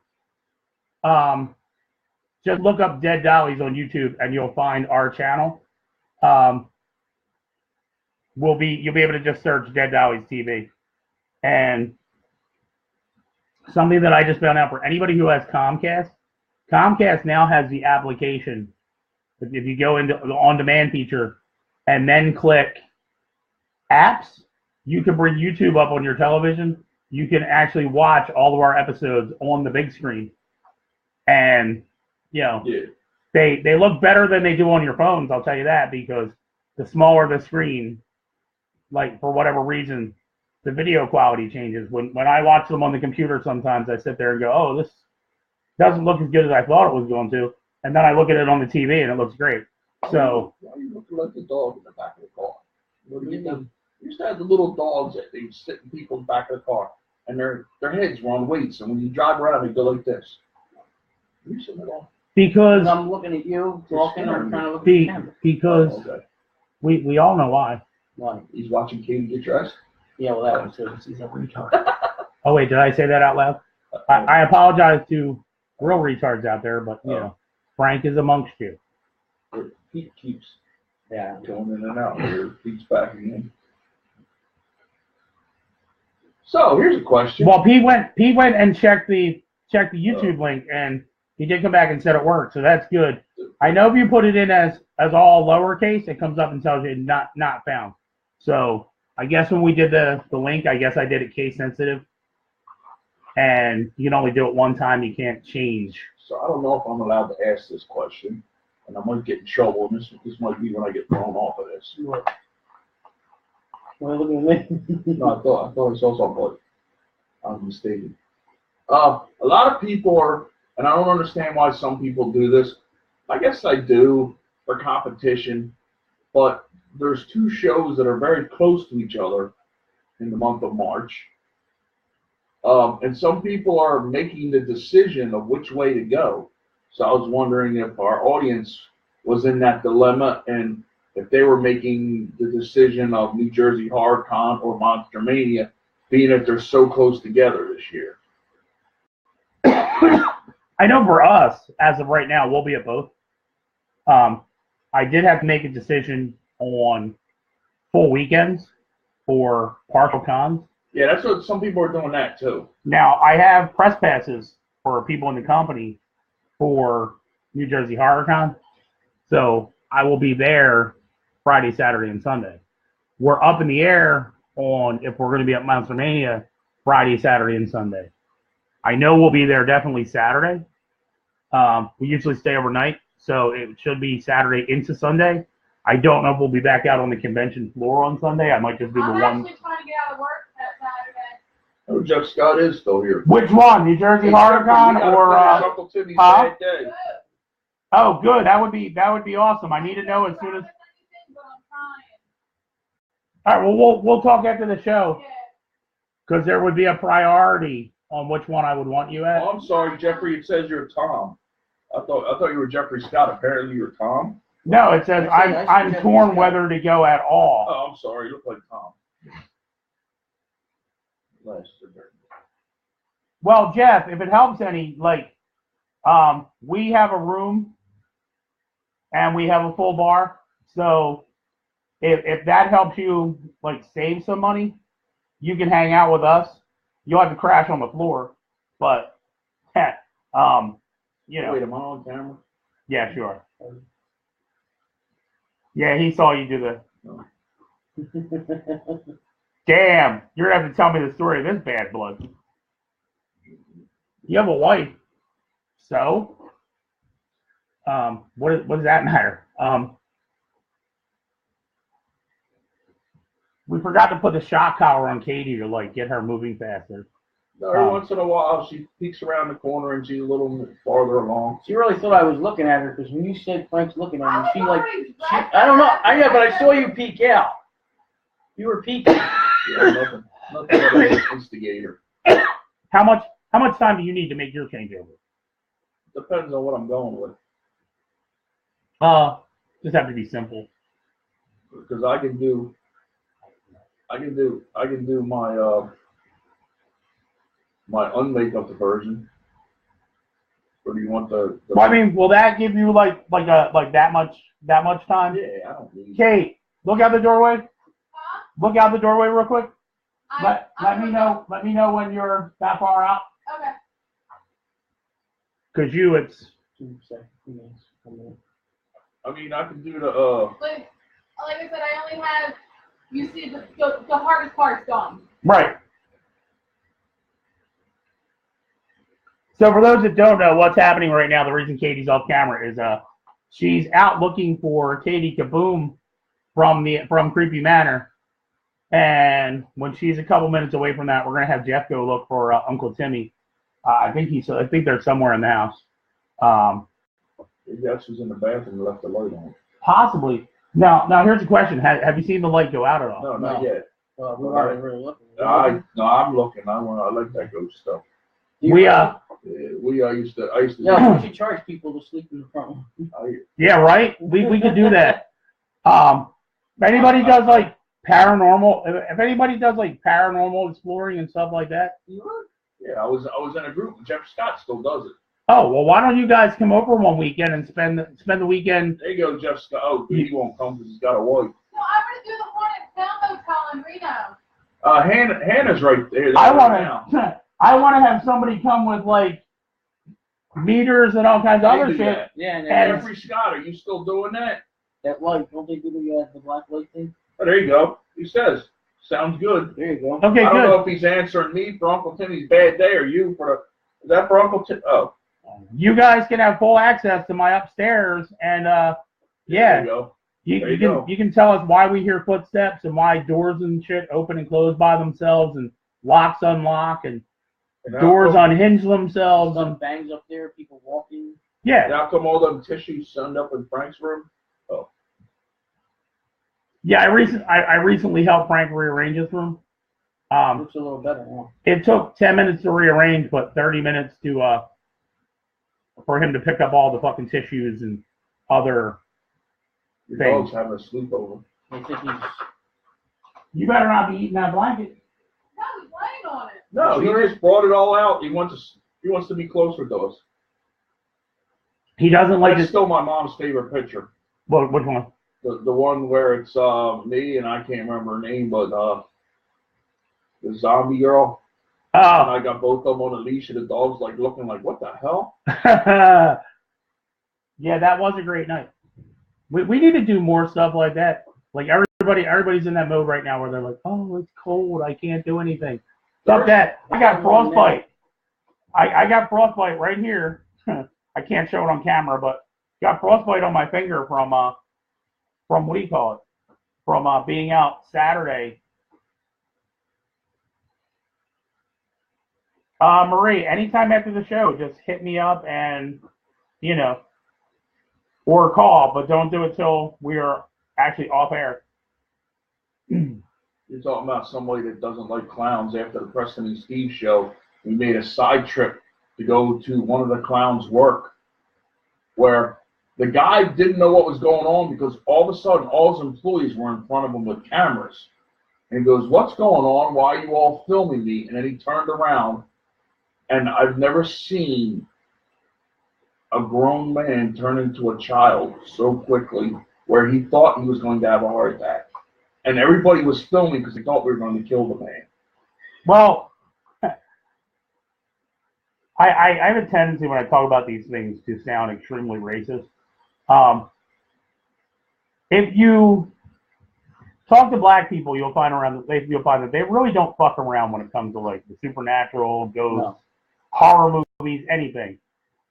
Speaker 4: just look up Dead Dollies on YouTube and you'll find our channel. You'll be able to just search Dead Dollies TV. And something that I just found out for anybody who has Comcast now has the application. If you go into the on-demand feature and then click apps, you can bring YouTube up on your television. You can actually watch all of our episodes on the big screen. And, they look better than they do on your phones, I'll tell you that, because the smaller the screen, like, for whatever reason, the video quality changes. When I watch them on the computer, sometimes I sit there and go, oh, this doesn't look as good as I thought it was going to. And then I look at it on the TV and it looks great. So.
Speaker 2: Why are you looking like the dog in the back of the car? We used to have the little dogs that they sit in people's back of the car, and their heads were on weights, and when you drive around, they go like this. You sitting at all?
Speaker 4: Because
Speaker 3: I'm looking at you talking, I'm trying to look at the camera.
Speaker 4: Because we all know why.
Speaker 3: Why?
Speaker 2: He's watching Katie get dressed.
Speaker 3: Yeah, well, that was too. He's a retard.
Speaker 4: Oh wait, did I say that out loud? I apologize to real retards out there, but Frank is amongst you.
Speaker 2: Pete keeps going in and out. Pete's back again. So here's a question.
Speaker 4: Well, Pete went and checked the YouTube link, and he did come back and said it worked, so that's good. I know if you put it in as all lowercase, it comes up and tells you not found. So I guess when we did the link, I guess I did it case sensitive, and you can only do it one time. You can't change.
Speaker 2: So I don't know if I'm allowed to ask this question, and I might get in trouble. And this might be when I get thrown off of this.
Speaker 3: Why looking at me?
Speaker 2: No, I thought I saw something, but I'm mistaken. A lot of people are, and I don't understand why some people do this. I guess I do for competition, but there's 2 shows that are very close to each other in the month of March. And some people are making the decision of which way to go. So I was wondering if our audience was in that dilemma and if they were making the decision of New Jersey HorrorCon or Monster Mania, being that they're so close together this year.
Speaker 4: I know for us, as of right now, we'll be at both. I did have to make a decision on full weekends for partial cons.
Speaker 2: Yeah, that's what some people are doing that too.
Speaker 4: Now, I have press passes for people in the company for New Jersey HorrorCon, so I will be there Friday, Saturday, and Sunday. We're up in the air on if we're going to be at Monster Mania Friday, Saturday, and Sunday. I know we'll be there definitely Saturday. We usually stay overnight, so it should be Saturday into Sunday. I don't know if we'll be back out on the convention floor on Sunday. I might just do the one.
Speaker 1: I'm actually trying to get out of work that Saturday.
Speaker 2: Oh, Jeff Scott is still here.
Speaker 4: Which one? New Jersey HorrorCon or
Speaker 2: Uncle Timmy's Bad Day?
Speaker 4: Oh, good. That would be awesome. I need to know as soon as. All right. Well, we'll talk after the show because there would be a priority on which one I would want you at.
Speaker 2: Oh, I'm sorry, Jeffrey. It says you're Tom. I thought you were Jeffrey Scott. Apparently, you're Tom.
Speaker 4: No, it says I'm torn whether to go at all.
Speaker 2: Oh, I'm sorry. You look like Tom.
Speaker 4: Well, Jeff, if it helps any, we have a room and we have a full bar. So if that helps you, save some money, you can hang out with us. You'll have to crash on the floor, but,
Speaker 2: Wait, am I on camera?
Speaker 4: Yeah, sure. Yeah, he saw you do the. Damn, you're going to have to tell me the story of this bad blood. You have a wife, so what does that matter? We forgot to put the shock collar on Katie to like get her moving faster.
Speaker 2: No, every once in a while, she peeks around the corner and she's a little farther along.
Speaker 3: She really thought I was looking at her because when you said Frank's looking at me, I don't know. Yeah, but I saw you peek out. You were peeking.
Speaker 2: Yeah, nothing but an instigator.
Speaker 4: How much time do you need to make your changeover?
Speaker 2: Depends on what I'm going with.
Speaker 4: Just have to be simple.
Speaker 2: Because I can do my unmakeup version. Or do you want the
Speaker 4: Well, I mean, will that give you like that much time?
Speaker 2: Yeah, I don't need.
Speaker 4: Kate, look out the doorway.
Speaker 1: Huh?
Speaker 4: Look out the doorway real quick. Let me
Speaker 1: know.
Speaker 4: know when you're that far out.
Speaker 1: Okay.
Speaker 4: Cause it's
Speaker 3: 2 seconds.
Speaker 2: I mean, I can do the
Speaker 1: Like I said, I only have. You see, the hardest part's gone.
Speaker 4: right. So for those that don't know what's happening right now, the reason Katie's off camera is she's out looking for Katie KaBoom from Creepy Manor, and when she's a couple minutes away from that, we're gonna have Jeff go look for Uncle Timmy. I think they're somewhere in the house.
Speaker 2: maybe I was in the bathroom and left the light on.
Speaker 4: Possibly. Now here's the question: Have you seen the light go out at all?
Speaker 2: No, not yet.
Speaker 3: Well, we're already really looking.
Speaker 2: I'm looking. I like that ghost stuff. I used to.
Speaker 3: Yeah, we should charge people to sleep in the front.
Speaker 4: Yeah, right. We could do that. If anybody does like paranormal, if anybody does like paranormal exploring and stuff like that.
Speaker 2: Yeah, I was in a group. Jeff Scott still does it.
Speaker 4: Oh well, why don't you guys come over one weekend and spend the weekend?
Speaker 2: There you go, Jeff Scott. Oh, he won't come because he's got a wife.
Speaker 1: No, I want to do the Haunted Sound Hotel in Reno.
Speaker 2: Hannah's right there.
Speaker 4: I want to have somebody come with like meters and all kinds of other shit.
Speaker 2: That.
Speaker 3: Yeah,
Speaker 4: And
Speaker 2: Jeffrey Scott, are you still doing that?
Speaker 3: that light. Don't they do the black light thing?
Speaker 2: Oh, there you go. He says, sounds good.
Speaker 3: There you go.
Speaker 4: Okay,
Speaker 2: I don't
Speaker 4: good.
Speaker 2: know if he's answering me for Uncle Timmy's bad day or you for the. Is that for Uncle Tim? Oh.
Speaker 4: You guys can have full access to my upstairs, and
Speaker 2: There you go.
Speaker 4: you can tell us why we hear footsteps and why doors and shit open and close by themselves and locks unlock and doors unhinge themselves.
Speaker 3: Some bangs up there, people walking.
Speaker 4: Yeah.
Speaker 2: How come all them tissues send up in Frank's room? Oh.
Speaker 4: Yeah, I recently helped Frank rearrange his room.
Speaker 3: Looks a little better now.
Speaker 4: It took 10 minutes to rearrange, but 30 minutes to for him to pick up all the fucking tissues and other
Speaker 2: Your
Speaker 4: things.
Speaker 2: dog's having a sleepover.
Speaker 3: I think he's.
Speaker 4: You better not be eating that blanket.
Speaker 1: No, he's laying on it.
Speaker 2: No, he just brought it all out. He wants to be closer to us.
Speaker 4: He doesn't like
Speaker 2: That's
Speaker 4: this.
Speaker 2: still my mom's favorite picture.
Speaker 4: Which one?
Speaker 2: The one where it's me and I can't remember her name, but the zombie girl. And
Speaker 4: Oh.
Speaker 2: I got both of them on a leash, and the dog's like looking like, what the hell?
Speaker 4: Yeah, that was a great night. We need to do more stuff like that. Like everybody's in that mode right now where they're like, oh, it's cold, I can't do anything. Fuck that. I got frostbite. I got frostbite right here. I can't show it on camera, but got frostbite on my finger from what do you call it? From being out Saturday. Marie, anytime after the show, just hit me up and, or call, but don't do it till we are actually off air.
Speaker 2: You're talking about somebody that doesn't like clowns. After the Preston and Steve show, we made a side trip to go to one of the clowns' work, where the guy didn't know what was going on because all of a sudden all his employees were in front of him with cameras. And he goes, what's going on? Why are you all filming me? And then he turned around, and I've never seen a grown man turn into a child so quickly where he thought he was going to have a heart attack. And everybody was filming because they thought we were going to kill the man.
Speaker 4: Well, I have a tendency when I talk about these things to sound extremely racist. If you talk to black people, you'll find that they really don't fuck around when it comes to like the supernatural, ghosts, horror movies. movies, anything.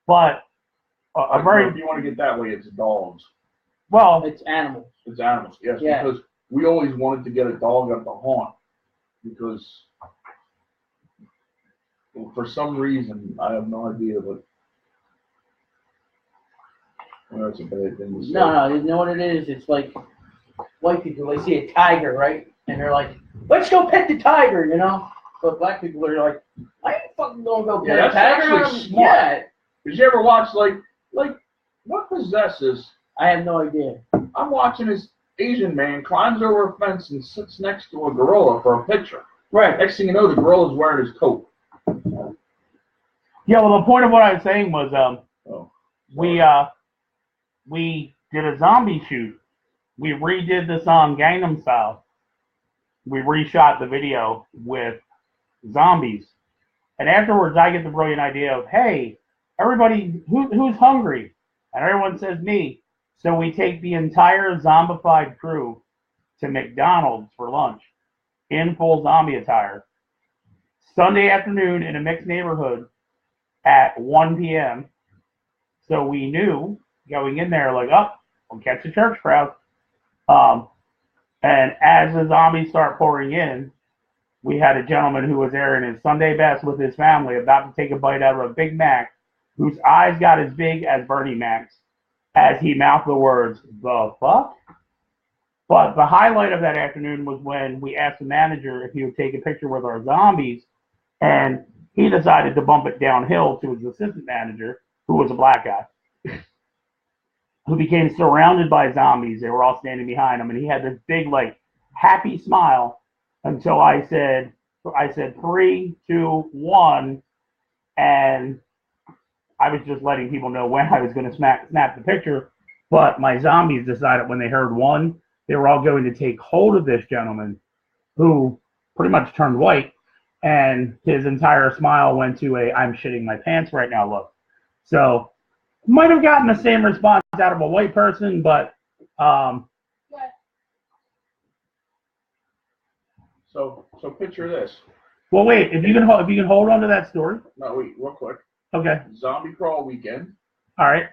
Speaker 4: But a very
Speaker 2: if you want to get that way, it's dogs.
Speaker 4: well,
Speaker 3: It's animals.
Speaker 2: It's animals, yes,
Speaker 3: Yeah.
Speaker 2: because we always wanted to get a dog at the haunt because for some reason I have no idea, but well, that's a bad thing to say.
Speaker 3: No, you know what it is? It's like white people, they see a tiger, right? And they're like, let's go pet the tiger, you know? But black people are like, I ain't fucking gonna go pet a
Speaker 2: that's
Speaker 3: tiger.
Speaker 2: actually smart.
Speaker 3: Yeah.
Speaker 2: Did you ever watch like what possesses?
Speaker 3: I have no idea.
Speaker 2: I'm watching this Asian man climbs over a fence and sits next to a gorilla for a picture.
Speaker 3: Right.
Speaker 2: Next thing you know, the gorilla's wearing his coat.
Speaker 4: yeah. Well, the point of what I was saying was,
Speaker 2: Oh,
Speaker 4: we did a zombie shoot. We redid the song Gangnam Style. We reshot the video with zombies. And afterwards, I get the brilliant idea of, hey, everybody, who's hungry? And everyone says me. So we take the entire zombified crew to McDonald's for lunch in full zombie attire. Sunday afternoon in a mixed neighborhood at 1 p.m. So we knew going in there, like, oh, we'll catch the church crowd. And as the zombies start pouring in, we had a gentleman who was there in his Sunday best with his family about to take a bite out of a Big Mac, whose eyes got as big as Bernie Mac's as he mouthed the words, the fuck? But the highlight of that afternoon was when we asked the manager if he would take a picture with our zombies, and he decided to bump it downhill to his assistant manager, who was a black guy, who became surrounded by zombies. They were all standing behind him, and he had this big, like, happy smile until I said 3, 2, 1, and I was just letting people know when I was going to snap the picture. But my zombies decided when they heard 1, they were all going to take hold of this gentleman who pretty much turned white, and his entire smile went to a I'm shitting my pants right now look. So might have gotten the same response out of a white person, but
Speaker 2: So picture this.
Speaker 4: well, wait. If you can hold on to that story.
Speaker 2: No, wait, real quick.
Speaker 4: Okay.
Speaker 2: Zombie crawl weekend.
Speaker 4: All right.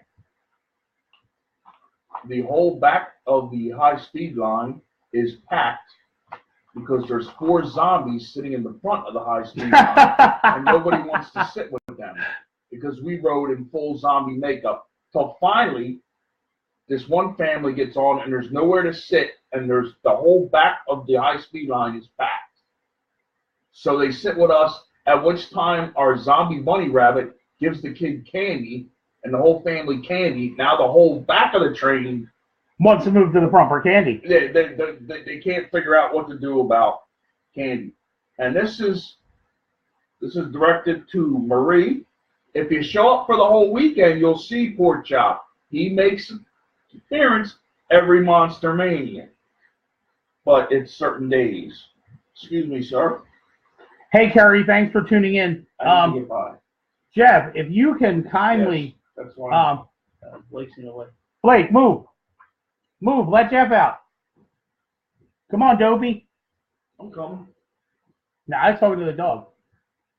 Speaker 2: The whole back of the high-speed line is packed because there's 4 zombies sitting in the front of the high-speed line, and nobody wants to sit with them because we rode in full zombie makeup. Till finally, this one family gets on, and there's nowhere to sit, and there's the whole back of the high-speed line is packed. So they sit with us, at which time our zombie bunny rabbit gives the kid candy, and the whole family candy. Now the whole back of the train
Speaker 4: wants to move to the front for candy.
Speaker 2: They can't figure out what to do about candy. And this is directed to Marie. If you show up for the whole weekend, you'll see Pork Chop. He makes an appearance every Monster Mania, but it's certain days. Excuse me, sir.
Speaker 4: Hey, Kerry, thanks for tuning in.
Speaker 2: I need to get by.
Speaker 4: Jeff, if you can kindly,
Speaker 2: Yes, that's why.
Speaker 3: Blake's in the way.
Speaker 4: Blake, move, let Jeff out. Come on, Dopey.
Speaker 2: I'm coming.
Speaker 4: Now I was talking to the dog.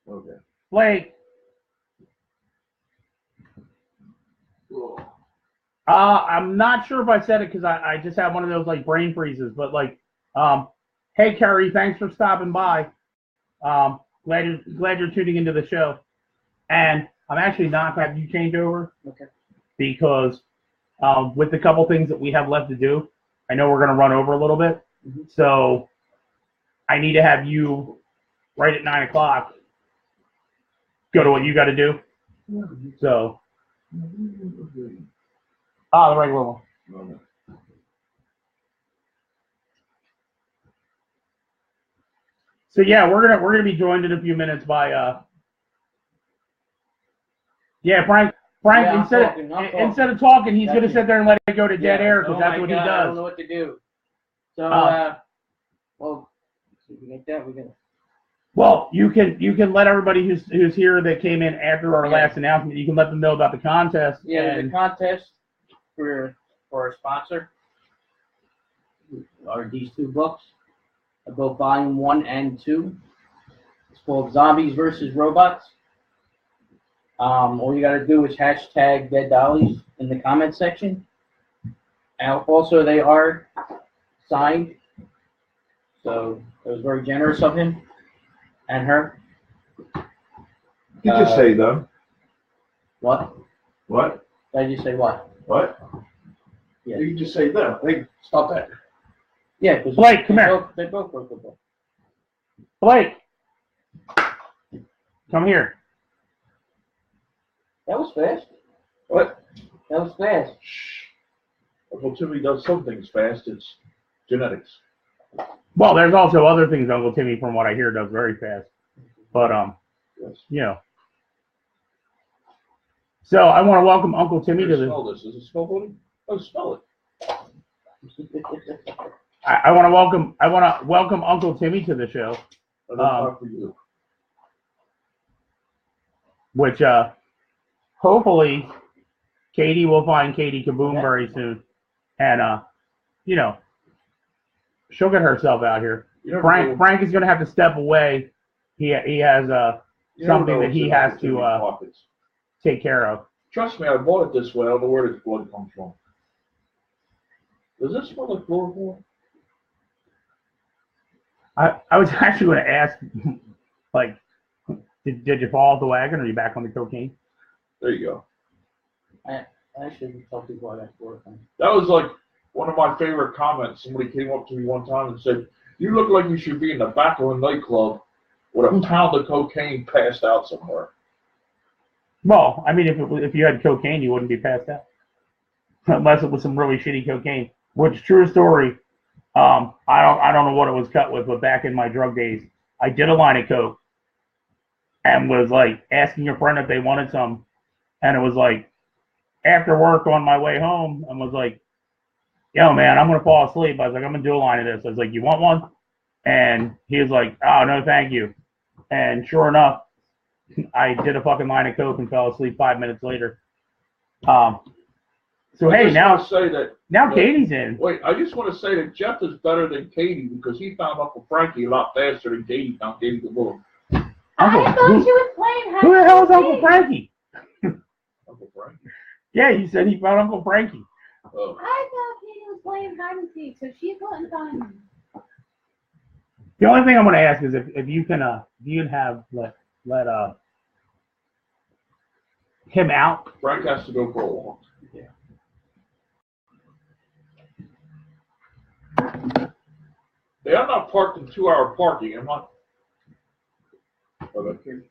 Speaker 2: Okay.
Speaker 4: Blake.
Speaker 2: Ugh.
Speaker 4: I'm not sure if I said it because I just had one of those like brain freezes, but like, hey Kerry, thanks for stopping by. Glad you're tuning into the show, and I'm actually not going to have you change over,
Speaker 3: Okay.
Speaker 4: Because with the couple things that we have left to do, I know we're going to run over a little bit, so I need to have you right at 9 o'clock go to what you got to do. So. The regular one.
Speaker 2: Okay.
Speaker 4: So yeah, we're gonna be joined in a few minutes by Frank.
Speaker 3: Yeah,
Speaker 4: instead of talking, he's gonna sit there and let it go to dead air because that's what he does.
Speaker 3: I don't know what to do. So well, if we get that, we got.
Speaker 4: Well, you can let everybody who's here that came in after our last announcement. You can let them know about the contest.
Speaker 3: Yeah, the contest for our sponsor are these 2 books, both volume 1 and 2. It's called Zombies versus Robots. All you gotta do is hashtag Dead Dollies in the comment section. And also, they are signed, so it was very generous of him and her.
Speaker 2: You just say them.
Speaker 3: What?
Speaker 2: What?
Speaker 3: Did I just say what?
Speaker 2: What?
Speaker 3: Yeah.
Speaker 2: You just say them. Hey, stop that.
Speaker 3: Yeah, because
Speaker 4: Blake, come here.
Speaker 3: They both wrote the book.
Speaker 4: Blake, come here.
Speaker 3: That was fast.
Speaker 2: What?
Speaker 3: That was fast.
Speaker 2: Uncle Timmy does some things fast. It's genetics.
Speaker 4: Well, there's also other things Uncle Timmy, from what I hear, does very fast. But
Speaker 2: Yes.
Speaker 4: you know. So I want to welcome Uncle Timmy to the.
Speaker 2: Smell this. Is it smell funny? Oh, smell it.
Speaker 4: I want to welcome Uncle Timmy to the show,
Speaker 2: I don't talk for you.
Speaker 4: which hopefully Katie will find KaBoom very soon, and you know, she'll get herself out here. Frank is going to have to step away. He has something that he has to take care of.
Speaker 2: Trust me, I bought it this way. I don't know where this blood comes from. Does this smell like chloroform?
Speaker 4: I was actually going to ask, like, did you fall off the wagon, or are you back on the cocaine?
Speaker 2: There you go.
Speaker 3: I should tell people I got chloroform.
Speaker 2: That was like one of my favorite comments. Somebody came up to me one time and said, "You look like you should be in the back of a nightclub with a pound of cocaine passed out somewhere."
Speaker 4: Well, I mean, if you had cocaine, you wouldn't be passed out, unless it was some really shitty cocaine. Which, true story. I don't know what it was cut with, but back in my drug days, I did a line of coke and was like asking a friend if they wanted some, and it was like after work on my way home, and was like, "Yo, man, I'm gonna fall asleep." I was like, "I'm gonna do a line of this." I was like, "You want one?" And he was like, "Oh, no, thank you." And sure enough, I did a fucking line of coke and fell asleep 5 minutes later. So hey, now Katie's in.
Speaker 2: Wait, I just want to say that Jeff is better than Katie because he found Uncle Frankie a lot faster than Katie found Katie KaBoom.
Speaker 1: I thought she was playing hide.
Speaker 4: Who the hell is Uncle Frankie?
Speaker 2: Uncle Frankie?
Speaker 4: Yeah, you said he found Uncle Frankie.
Speaker 2: Oh.
Speaker 1: I thought Katie was playing hide and seek, so she couldn't find me.
Speaker 4: The only thing I'm going to ask is if you can have let him out.
Speaker 2: Frank has to go for a walk.
Speaker 3: Yeah.
Speaker 2: Hey, I'm not parked in 2-hour parking, am I? Oh, okay.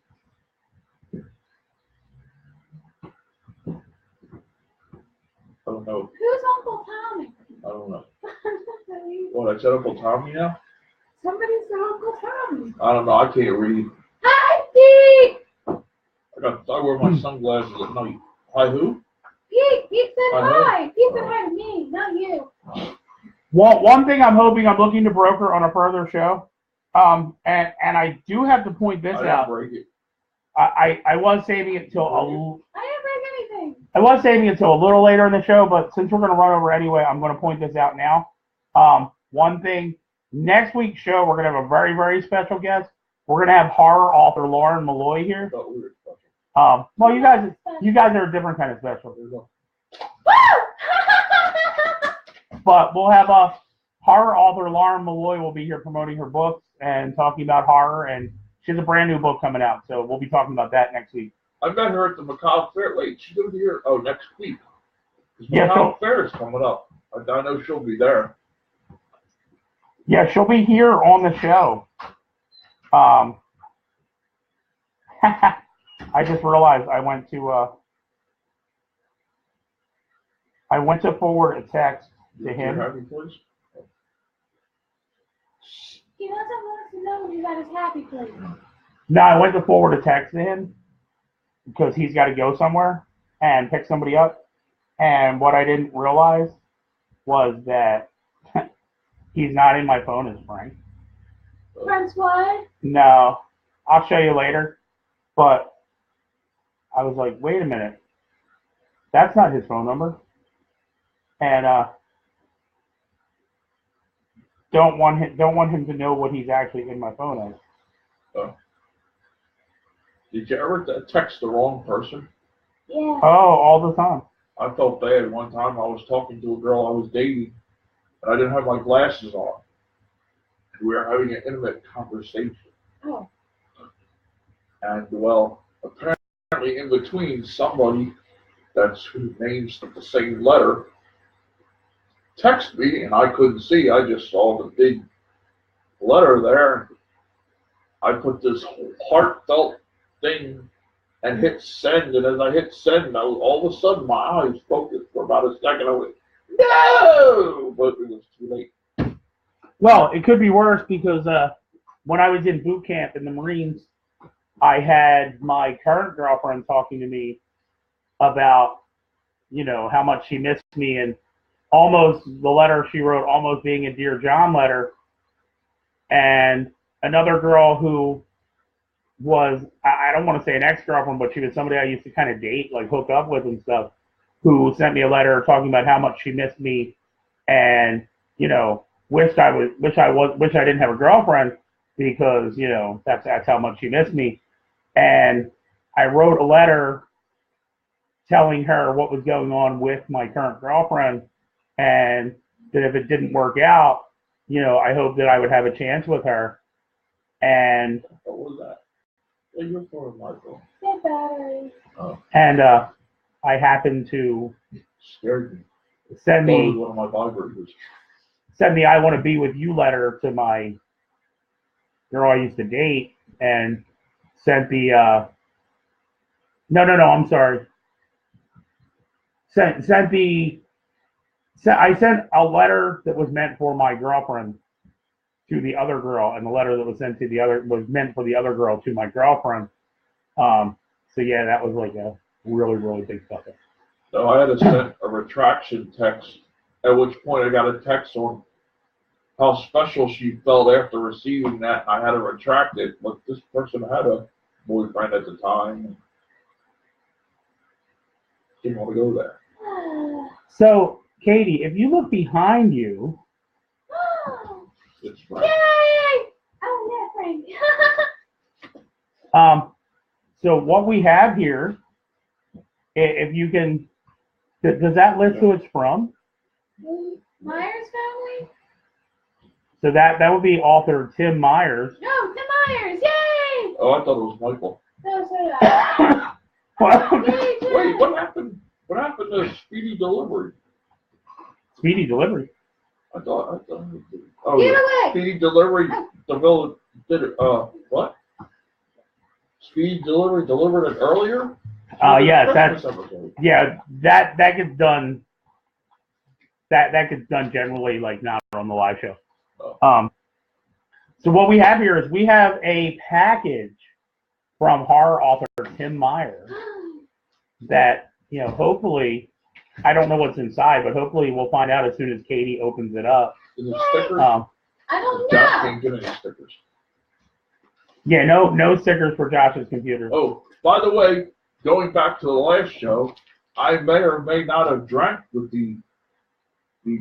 Speaker 2: I don't know.
Speaker 1: Who's Uncle Tommy?
Speaker 2: I don't know. What, I said Uncle Tommy now?
Speaker 1: Somebody said Uncle Tommy.
Speaker 2: I don't know. I can't read.
Speaker 1: Hi, Pete!
Speaker 2: I wear my sunglasses at night. Hi, who?
Speaker 1: Pete said
Speaker 2: Hi.
Speaker 1: hi. Pete said hi to me, not you.
Speaker 4: One thing I'm looking to broker on a further show, and I do have to point this out.
Speaker 2: Break it.
Speaker 4: I was saving it till
Speaker 1: I didn't break anything.
Speaker 4: I was saving it till a little later in the show, but since we're going to run over anyway, I'm going to point this out now. One thing, next week's show, we're going to have a very, very special guest. We're going to have horror author Lauren Malloy here. Well, you guys are a different kind of special. But we'll have a horror author Lauren Malloy will be here promoting her books and talking about horror, and she has a brand new book coming out, so we'll be talking about that next week.
Speaker 2: I met her at the Macabre Fair. Wait, she's going to be here? Oh, next week.
Speaker 4: Yeah,
Speaker 2: Macabre Fair is coming up. I know she'll be there.
Speaker 4: Yeah, she'll be here on the show. I just realized I went to forward a text to him.
Speaker 1: He doesn't want us to know when he's at his happy place.
Speaker 4: No, I went to forward a text to him because he's got to go somewhere and pick somebody up. And what I didn't realize was that he's not in my phone as Frank.
Speaker 1: Frank's what?
Speaker 4: No, I'll show you later. But I was like, wait a minute, that's not his phone number. And don't want him to know what he's actually in my phone as.
Speaker 2: Oh. Did you ever text the wrong person?
Speaker 1: Yeah.
Speaker 4: Oh, all the time.
Speaker 2: I felt bad one time. I was talking to a girl I was dating, and I didn't have my glasses on. We were having an intimate conversation.
Speaker 1: Oh.
Speaker 2: And, well, apparently in between, somebody that's whose name's the same letter texted me, and I couldn't see. I just saw the big letter there. I put this heartfelt thing and hit send, and as I hit send, all of a sudden my eyes focused for about a second. I went, no! But it was too late.
Speaker 4: Well, it could be worse because when I was in boot camp in the Marines, I had my current girlfriend talking to me about, you know, how much she missed me, and almost the letter she wrote almost being a Dear John letter. And another girl who was, I don't want to say an ex-girlfriend, but she was somebody I used to kind of date, like hook up with and stuff, who sent me a letter talking about how much she missed me and, you know, wish I didn't have a girlfriend because, you know, that's how much she missed me. And I wrote a letter telling her what was going on with my current girlfriend and that if it didn't work out, you know, I hope that I would have a chance with her. And
Speaker 2: What was that? Well, you're for Michael.
Speaker 1: Yeah, battery.
Speaker 2: Oh,
Speaker 4: and I happened to
Speaker 2: scared me.
Speaker 4: send
Speaker 2: That was
Speaker 4: me
Speaker 2: one of my vibrators.
Speaker 4: I want to be with you letter to my girl I used to date and sent the I'm sorry. I sent a letter that was meant for my girlfriend to the other girl, and the letter that was sent to the other was meant for the other girl to my girlfriend. So yeah, that was like a really, really big fuck up.
Speaker 2: So I had to send a retraction text, at which point I got a text on how special she felt after receiving that. I had to retract it, but this person had a boyfriend at the time. Didn't want to go there.
Speaker 4: So, Katie, if you look behind you,
Speaker 2: It's Frank.
Speaker 1: Yay! Oh, yeah, Frank.
Speaker 4: so what we have here, if you can, does that list who it's from?
Speaker 1: Myers family?
Speaker 4: So that would be author Tim Myers.
Speaker 1: No, Tim Myers! Yay!
Speaker 2: Oh, I thought it was Michael.
Speaker 1: No, so did I. Yay, Tim.
Speaker 2: Wait, what happened? What happened to Speedy Delivery?
Speaker 4: Speedy Delivery.
Speaker 2: I thought.
Speaker 1: Give
Speaker 2: Oh,
Speaker 1: it away!
Speaker 2: Speedy Delivery. Did it? What? Speedy Delivery delivered it earlier.
Speaker 4: Yeah,
Speaker 2: Christmas episode.
Speaker 4: that gets done. That gets done generally like not on the live show.
Speaker 2: Oh.
Speaker 4: So what we have here is we have a package from horror author Tim Myers that, you know, hopefully, I don't know what's inside, but hopefully we'll find out as soon as Katie opens it up.
Speaker 2: Is it stickers?
Speaker 1: I don't
Speaker 2: Josh
Speaker 1: know.
Speaker 2: can't get any stickers.
Speaker 4: Yeah, no stickers for Josh's computer.
Speaker 2: Oh, by the way, going back to the last show, I may or may not have drank with the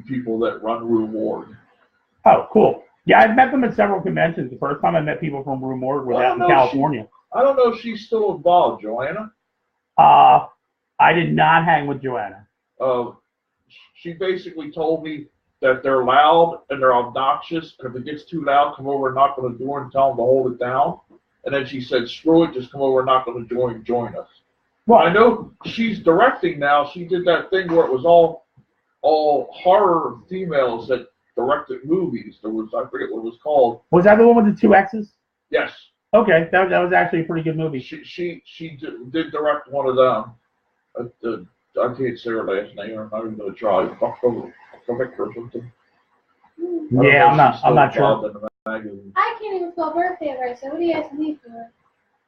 Speaker 2: people that run Reward.
Speaker 4: Oh, cool. Yeah, I've met them at several conventions. The first time I met people from Rue Morgue was out in California.
Speaker 2: I don't know if she's still involved, Joanna.
Speaker 4: I did not hang with Joanna.
Speaker 2: She basically told me that they're loud and they're obnoxious, and if it gets too loud, come over and knock on the door and tell them to hold it down. And then she said, screw it, just come over and knock on the door and join us. Well, I know she's directing now. She did that thing where it was all horror females that directed movies. There was, I forget what it was called.
Speaker 4: Was that the one with the two X's?
Speaker 2: Yes.
Speaker 4: Okay, that was actually a pretty good movie.
Speaker 2: She did direct one of them. I can't say her last name. I'm not even going to try. Or something.
Speaker 4: Yeah, I'm not sure.
Speaker 1: I can't even spell birthday right, so what do you ask me for?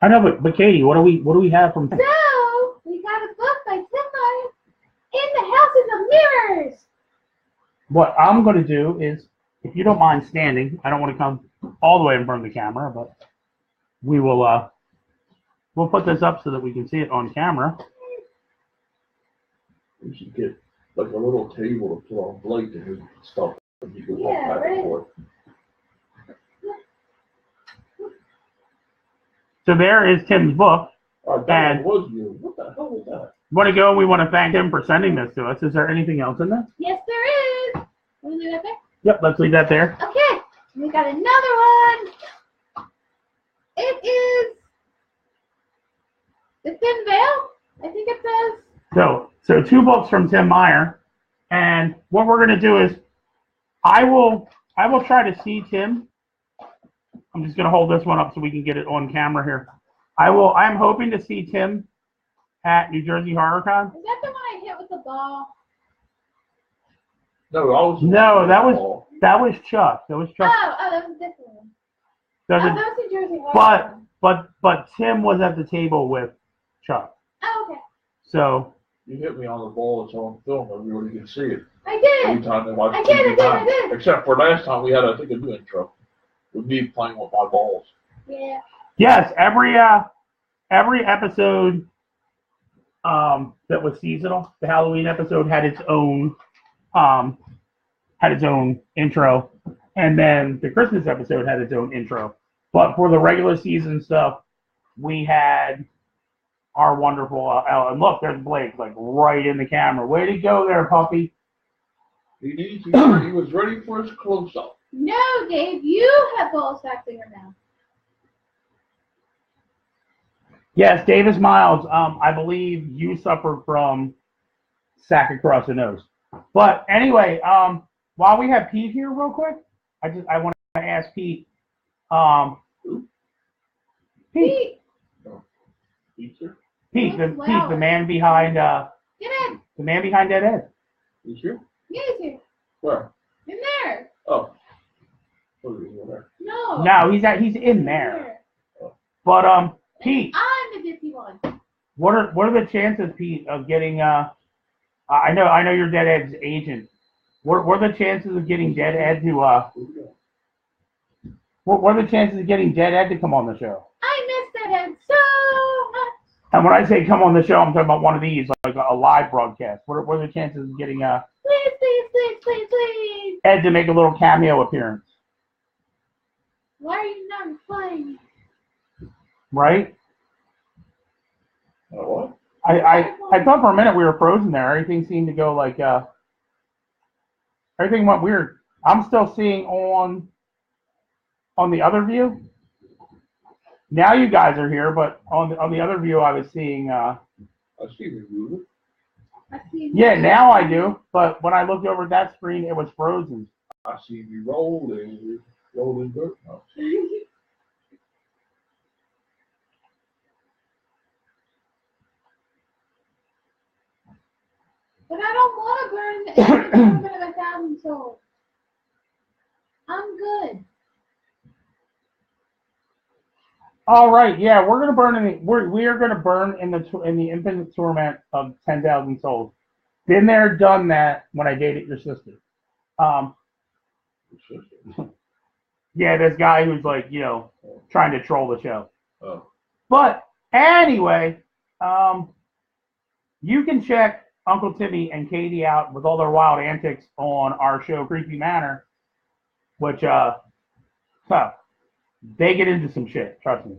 Speaker 4: I know, but Katie, what do we have from?
Speaker 1: So, we got a book by Tim Myers, In the Houses of Mirrors.
Speaker 4: What I'm going to do is, if you don't mind standing, I don't want to come all the way in front of the camera, but we will we'll put this up so that we can see it on camera.
Speaker 2: We should get like a little table to put on Blake and his stuff, and you can walk back and forth.
Speaker 4: So there is Tim's book.
Speaker 2: That was you. What the hell was that?
Speaker 4: Want to go? We want to thank him for sending this to us. Is there anything else in this?
Speaker 1: Yes, there is. Want to leave that there?
Speaker 4: Yep, let's leave that there.
Speaker 1: Okay. We got another one. It is the Thin Veil. I think it says.
Speaker 4: So 2 books from Tim Meyer, and what we're gonna do is, I will try to see Tim. I'm just gonna hold this one up so we can get it on camera here. I'm hoping to see Tim at New Jersey Horror Con.
Speaker 1: Is that the one I hit with the ball?
Speaker 2: No,
Speaker 4: that was Chuck. That was Chuck.
Speaker 1: Oh, that was a different one. That was New Jersey Horror Con.
Speaker 4: But Tim was at the table with Chuck.
Speaker 1: Oh, okay.
Speaker 4: So
Speaker 2: you hit me on the ball. It's on film. Everybody can see it.
Speaker 1: I did.
Speaker 2: Anytime they watch
Speaker 1: I
Speaker 2: TV
Speaker 1: did.
Speaker 2: Except for last time we had, I think, a new intro with me playing with my balls.
Speaker 1: Yeah.
Speaker 4: Yes, every episode that was seasonal, the Halloween episode had its own intro, and then the Christmas episode had its own intro. But for the regular season stuff, we had our wonderful and look, there's Blake, like right in the camera. Way to go there, puppy.
Speaker 2: He was ready for his close-up.
Speaker 1: No, Dave, you have ball sack in your mouth.
Speaker 4: Yes, Davis Miles, I believe you suffered from sack across the nose. But anyway, while we have Pete here real quick, I want to ask Pete. Pete, the man behind
Speaker 1: Get in.
Speaker 4: the man behind Dead Ed.
Speaker 2: He's here?
Speaker 1: Yeah, he's here.
Speaker 2: Where?
Speaker 1: In there.
Speaker 2: Oh. What is he in there?
Speaker 1: No.
Speaker 4: He's in there. But Pete,
Speaker 1: I'm the ditzy one.
Speaker 4: what are the chances, Pete, of getting I know you're Dead Ed's agent. What are the chances of getting Dead Ed to what are the chances of getting Dead Ed to come on the show?
Speaker 1: I miss that Ed so much.
Speaker 4: And when I say come on the show, I'm talking about one of these, like a live broadcast. What are the chances of getting
Speaker 1: Please.
Speaker 4: Ed to make a little cameo appearance?
Speaker 1: Why are you not replying?
Speaker 4: Right?
Speaker 2: What?
Speaker 4: I thought for a minute we were frozen there. Everything seemed to go like everything went weird. I'm still seeing on the other view. Now you guys are here, but on the other view I was seeing
Speaker 2: I see you moving.
Speaker 4: yeah, now I do. But when I looked over at that screen, it was frozen.
Speaker 2: I see you rolling dirt. No.
Speaker 1: But I don't want to burn the end of 1,000 souls. I'm good.
Speaker 4: All right, yeah, we're gonna burn we are gonna burn in the infinite torment of 10,000 souls. Been there, done that. When I dated your sister. Yeah, this guy who's like, trying to troll the show.
Speaker 2: Oh.
Speaker 4: But anyway, you can check Uncle Timmy and Katie out with all their wild antics on our show, Creepy Manor, which they get into some shit, trust me.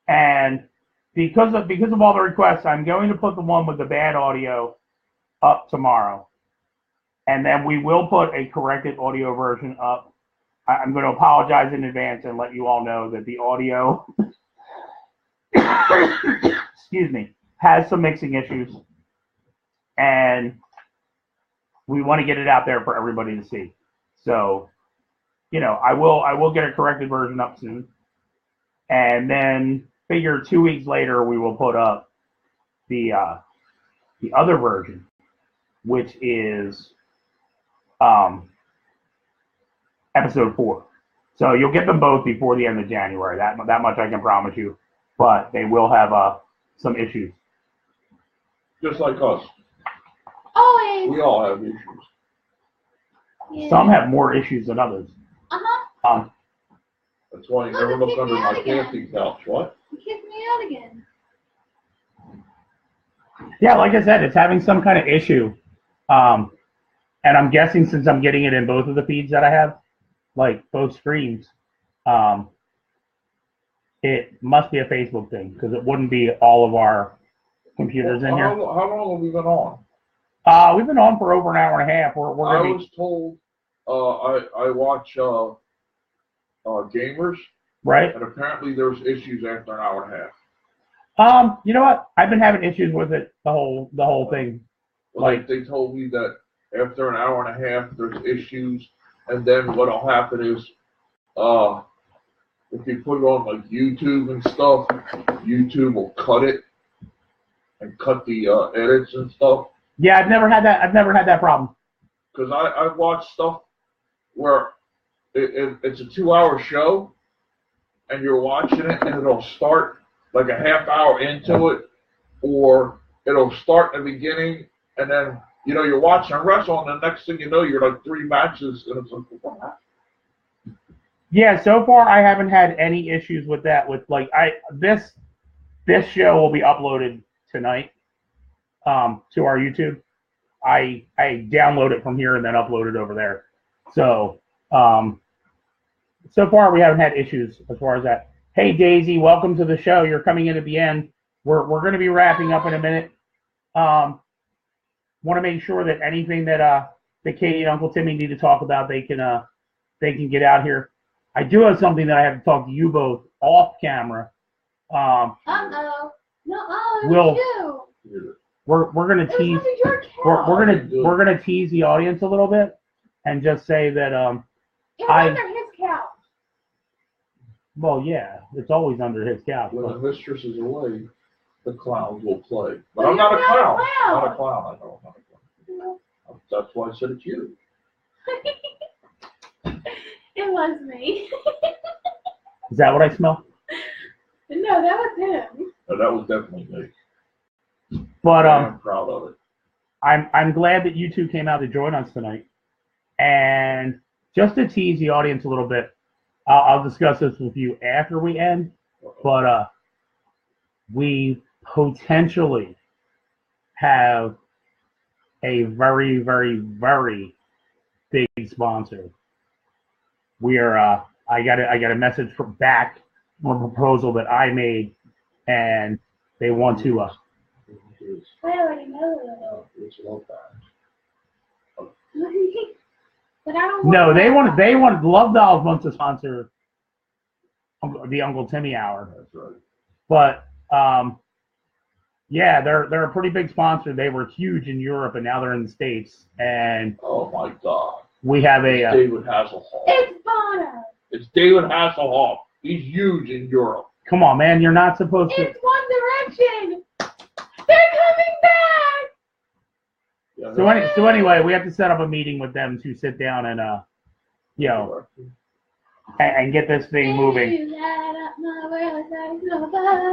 Speaker 4: And because of all the requests, I'm going to put the one with the bad audio up tomorrow. And then we will put a corrected audio version up. I'm going to apologize in advance and let you all know that the audio, excuse me, has some mixing issues. And we want to get it out there for everybody to see. So, I will get a corrected version up soon. And then figure 2 weeks later we will put up the other version, which is episode 4. So you'll get them both before the end of January. That much I can promise you. But they will have some issues.
Speaker 2: Just like us.
Speaker 1: Always.
Speaker 2: We all have issues.
Speaker 1: Yeah.
Speaker 4: Some have more issues than others.
Speaker 1: Uh-huh.
Speaker 2: That's why you never look under my camping couch. What?
Speaker 1: You kicked me out again.
Speaker 4: Yeah, like I said, it's having some kind of issue. And I'm guessing since I'm getting it in both of the feeds that I have, like both screens, It must be a Facebook thing because it wouldn't be all of our computers in here.
Speaker 2: How long have we been on?
Speaker 4: We've been on for over an hour and a half. We're
Speaker 2: I
Speaker 4: gonna
Speaker 2: was told I watch gamers,
Speaker 4: right.
Speaker 2: and apparently there's issues after an hour and a half.
Speaker 4: You know what? I've been having issues with it the whole thing.
Speaker 2: Like they told me that after an hour and a half there's issues, and then what'll happen is if you put it on like YouTube and stuff, YouTube will cut it and cut the edits and stuff.
Speaker 4: Yeah, I've never had that problem.
Speaker 2: Because I've watched stuff where it's a 2-hour show, and you're watching it, and it'll start like a half hour into it, or it'll start in the beginning, and then, you know, you're watching wrestling, and the next thing you know, you're like 3 matches, and it's like, what happened?
Speaker 4: Yeah, so far I haven't had any issues with that. With like this show will be uploaded tonight to our YouTube. I download it from here and then upload it over there. So so far we haven't had issues as far as that. Hey Daisy, welcome to the show. You're coming in at the end. We're going to be wrapping up in a minute. Want to make sure that anything that Katie and Uncle Timmy need to talk about, they can get out here. I do have something that I have to talk to you both off camera.
Speaker 1: No,
Speaker 4: We're gonna tease we're gonna tease the audience a little bit and just say that
Speaker 1: it was under his couch.
Speaker 4: Well, yeah, it's always under his couch.
Speaker 2: When the mistress is away, the clowns will play. But
Speaker 1: Well,
Speaker 2: I'm not a
Speaker 1: you're
Speaker 2: clown.
Speaker 1: not a
Speaker 2: I'm not
Speaker 1: clown.
Speaker 2: a clown. I know I'm not a clown. That's why I said it's you.
Speaker 1: It was me.
Speaker 4: Is that what I smell?
Speaker 1: No, that was him.
Speaker 2: No, that was definitely me.
Speaker 4: But
Speaker 2: I'm proud of it.
Speaker 4: I'm glad that you two came out to join us tonight. And just to tease the audience a little bit, I'll discuss this with you after we end. But we potentially have a very, very, very big sponsor. We are. I got a message from back on a proposal that I made, and they want to.
Speaker 1: I already know.
Speaker 2: It's well done.
Speaker 1: But I don't.
Speaker 4: No, they wanted. Love Dolls wants to sponsor the Uncle Timmy Hour.
Speaker 2: That's right.
Speaker 4: But yeah, they're a pretty big sponsor. They were huge in Europe, and now they're in the States. And
Speaker 2: Oh my God.
Speaker 4: we have a.
Speaker 2: David Hasselhoff.
Speaker 1: It's Bono.
Speaker 2: It's David Hasselhoff. He's huge in Europe.
Speaker 4: Come on, man! You're not supposed to.
Speaker 1: It's One Direction. They're coming back.
Speaker 2: Yeah,
Speaker 4: So anyway, we have to set up a meeting with them to sit down and you know, and get this thing moving.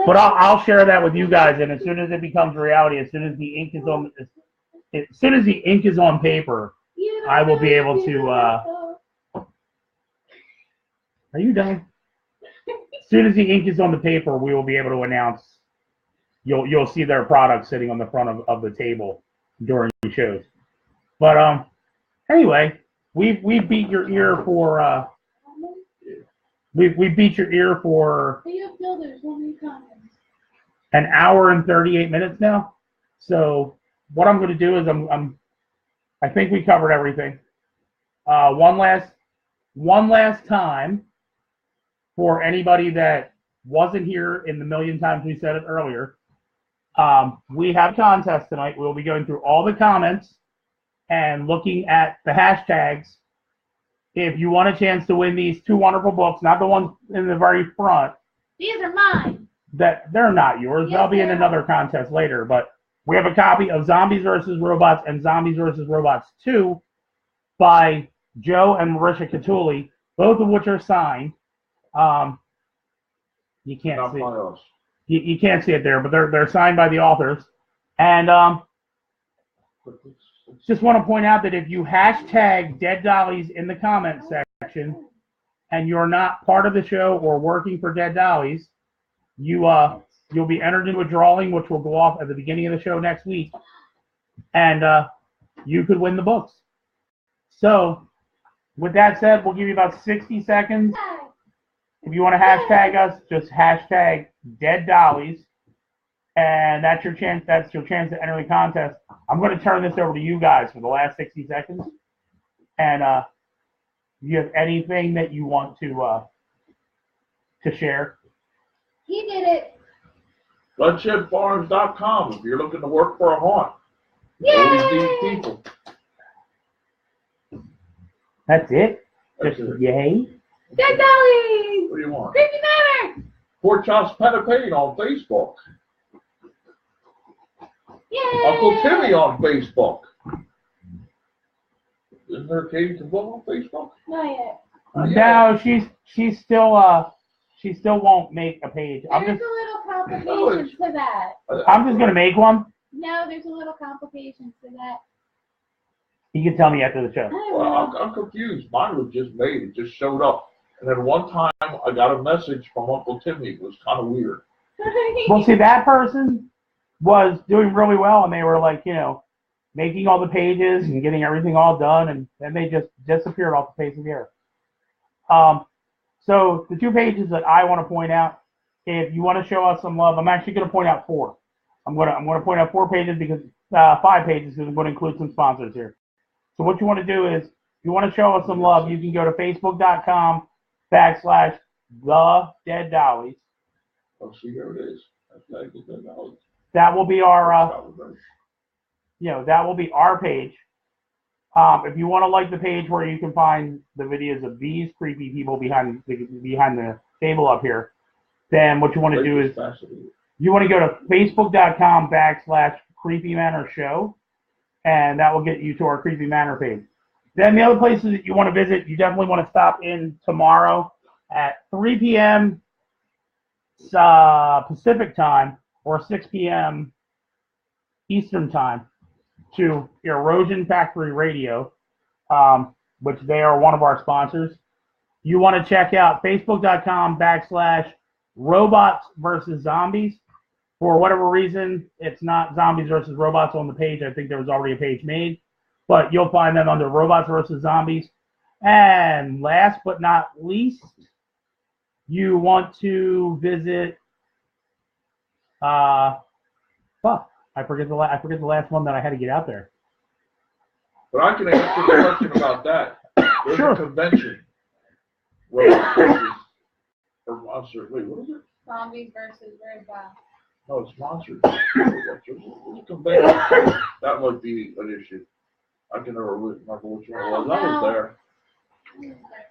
Speaker 4: But I'll share that with you guys, and as soon as it becomes reality, as soon as the ink is on paper, I will be able to. Are you done? As soon as the ink is on the paper, we will be able to announce. You'll see their product sitting on the front of the table during the shows. But anyway, we beat your ear for we beat your ear for an hour and 38 minutes now. So what I'm going to do is I think we covered everything. One last time for anybody that wasn't here in the million times we said it earlier. We have a contest tonight. We'll be going through all the comments and looking at the hashtags. If you want a chance to win these 2 wonderful books, not the ones in the very front,
Speaker 1: These are mine.
Speaker 4: that they're not yours.
Speaker 1: Yes,
Speaker 4: They'll be in
Speaker 1: they are.
Speaker 4: another contest later. But we have a copy of Zombies vs. Robots and Zombies vs. Robots 2 by Joe and Marisha Catulli, both of which are signed. You can't
Speaker 2: Not
Speaker 4: see.
Speaker 2: by us.
Speaker 4: You can't see it there, but they're signed by the authors. And just want to point out that if you hashtag Dead Dollies in the comment section and you're not part of the show or working for Dead Dollies, you'll be entered into a drawing which will go off at the beginning of the show next week, and you could win the books. So with that said, we'll give you about 60 seconds If you want to hashtag us, just hashtag Dead Dollies, and that's your chance. That's your chance to enter the contest. I'm going to turn this over to you guys for the last 60 seconds, and do you have anything that you want to share?
Speaker 1: He did it.
Speaker 2: BloodshedFarms.com if you're looking to work for a haunt.
Speaker 1: Yay!
Speaker 2: Always need people.
Speaker 4: That's it?
Speaker 2: That's
Speaker 4: Just
Speaker 2: it.
Speaker 4: yay?
Speaker 1: Dead Dollies!
Speaker 2: What do you want?
Speaker 1: Creepy Manor!
Speaker 2: Pork Chops Penapane on Facebook.
Speaker 1: Yay!
Speaker 2: Uncle Timmy on Facebook. Isn't there Katie KaBoom on Facebook?
Speaker 1: Not yet.
Speaker 4: No, she's still she still won't make a page.
Speaker 1: There's a little complication to that.
Speaker 4: I'm just gonna make one.
Speaker 1: No, there's a little complication to that.
Speaker 4: You can tell me after the show.
Speaker 2: Well, I'm confused. Mine was just made. It just showed up. And then one time I got a message from Uncle Timmy. It was kind of weird.
Speaker 4: Well, see, that person was doing really well, and they were like, making all the pages and getting everything all done, and then they just disappeared off the face of the earth. So the 2 pages that I want to point out, if you want to show us some love, I'm actually going to point out 4. I'm going to point out 4 pages because 5 pages because I'm going to include some sponsors here. So what you want to do is, if you want to show us some love, you can go to facebook.com/the Dead Dollies.
Speaker 2: Oh, see, there it is.
Speaker 4: That will be our that will be our page. If you want to like the page where you can find the videos of these creepy people behind the table up here, then what you want to do is you want to go to facebook.com/Creepy Manor Show, and that will get you to our Creepy Manor page. Then the other places that you want to visit, you definitely want to stop in tomorrow at 3 p.m. Pacific time or 6 p.m. Eastern time to Erosion Factory Radio, which they are one of our sponsors. You want to check out facebook.com/Robots versus Zombies. For whatever reason, it's not Zombies versus Robots on the page. I think there was already a page made, but you'll find them under Robots versus Zombies. And last but not least, you want to visit. I forget the last one that I had to get out there.
Speaker 2: But I can answer the question about that. There's
Speaker 4: Sure.
Speaker 2: a convention. Robots versus, or monster. Wait, what is it?
Speaker 1: Zombies versus robots.
Speaker 2: No, it's monsters. There's a convention. That might be an issue. I can never remember which one it was. I was there.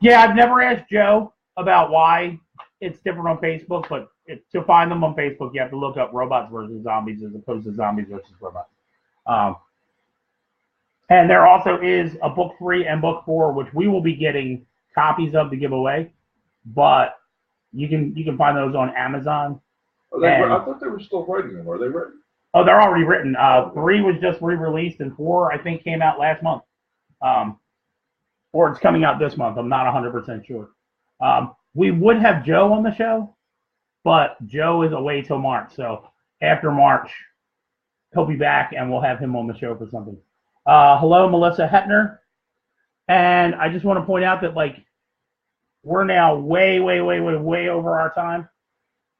Speaker 4: Yeah, I've never asked Joe about why it's different on Facebook, but to find them on Facebook, you have to look up Robots versus Zombies as opposed to Zombies versus Robots. And there also is a book 3 and book 4, which we will be getting copies of to give away, but you can find those on Amazon.
Speaker 2: I thought they were still writing them. Are they written?
Speaker 4: Oh, they're already written. 3 was just re-released, and 4 I think came out last month, or it's coming out this month. I'm not 100% sure. We would have Joe on the show, but Joe is away till March. So after March, he'll be back, and we'll have him on the show for something. Hello, Melissa Hetner. And I just want to point out that, we're now way over our time.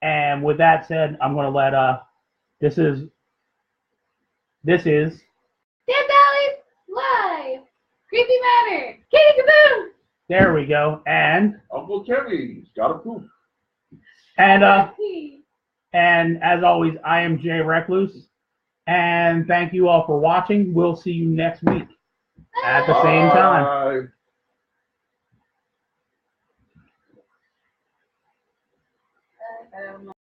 Speaker 4: And with that said, I'm going to let, this is
Speaker 1: Dead Dollies Live! Creepy Manor! Katie KaBoom!
Speaker 4: There we go. And
Speaker 2: Uncle Timmy's got a poop.
Speaker 4: And as always, I am Jay Recluse. And thank you all for watching. We'll see you next week at the same time.
Speaker 2: Bye.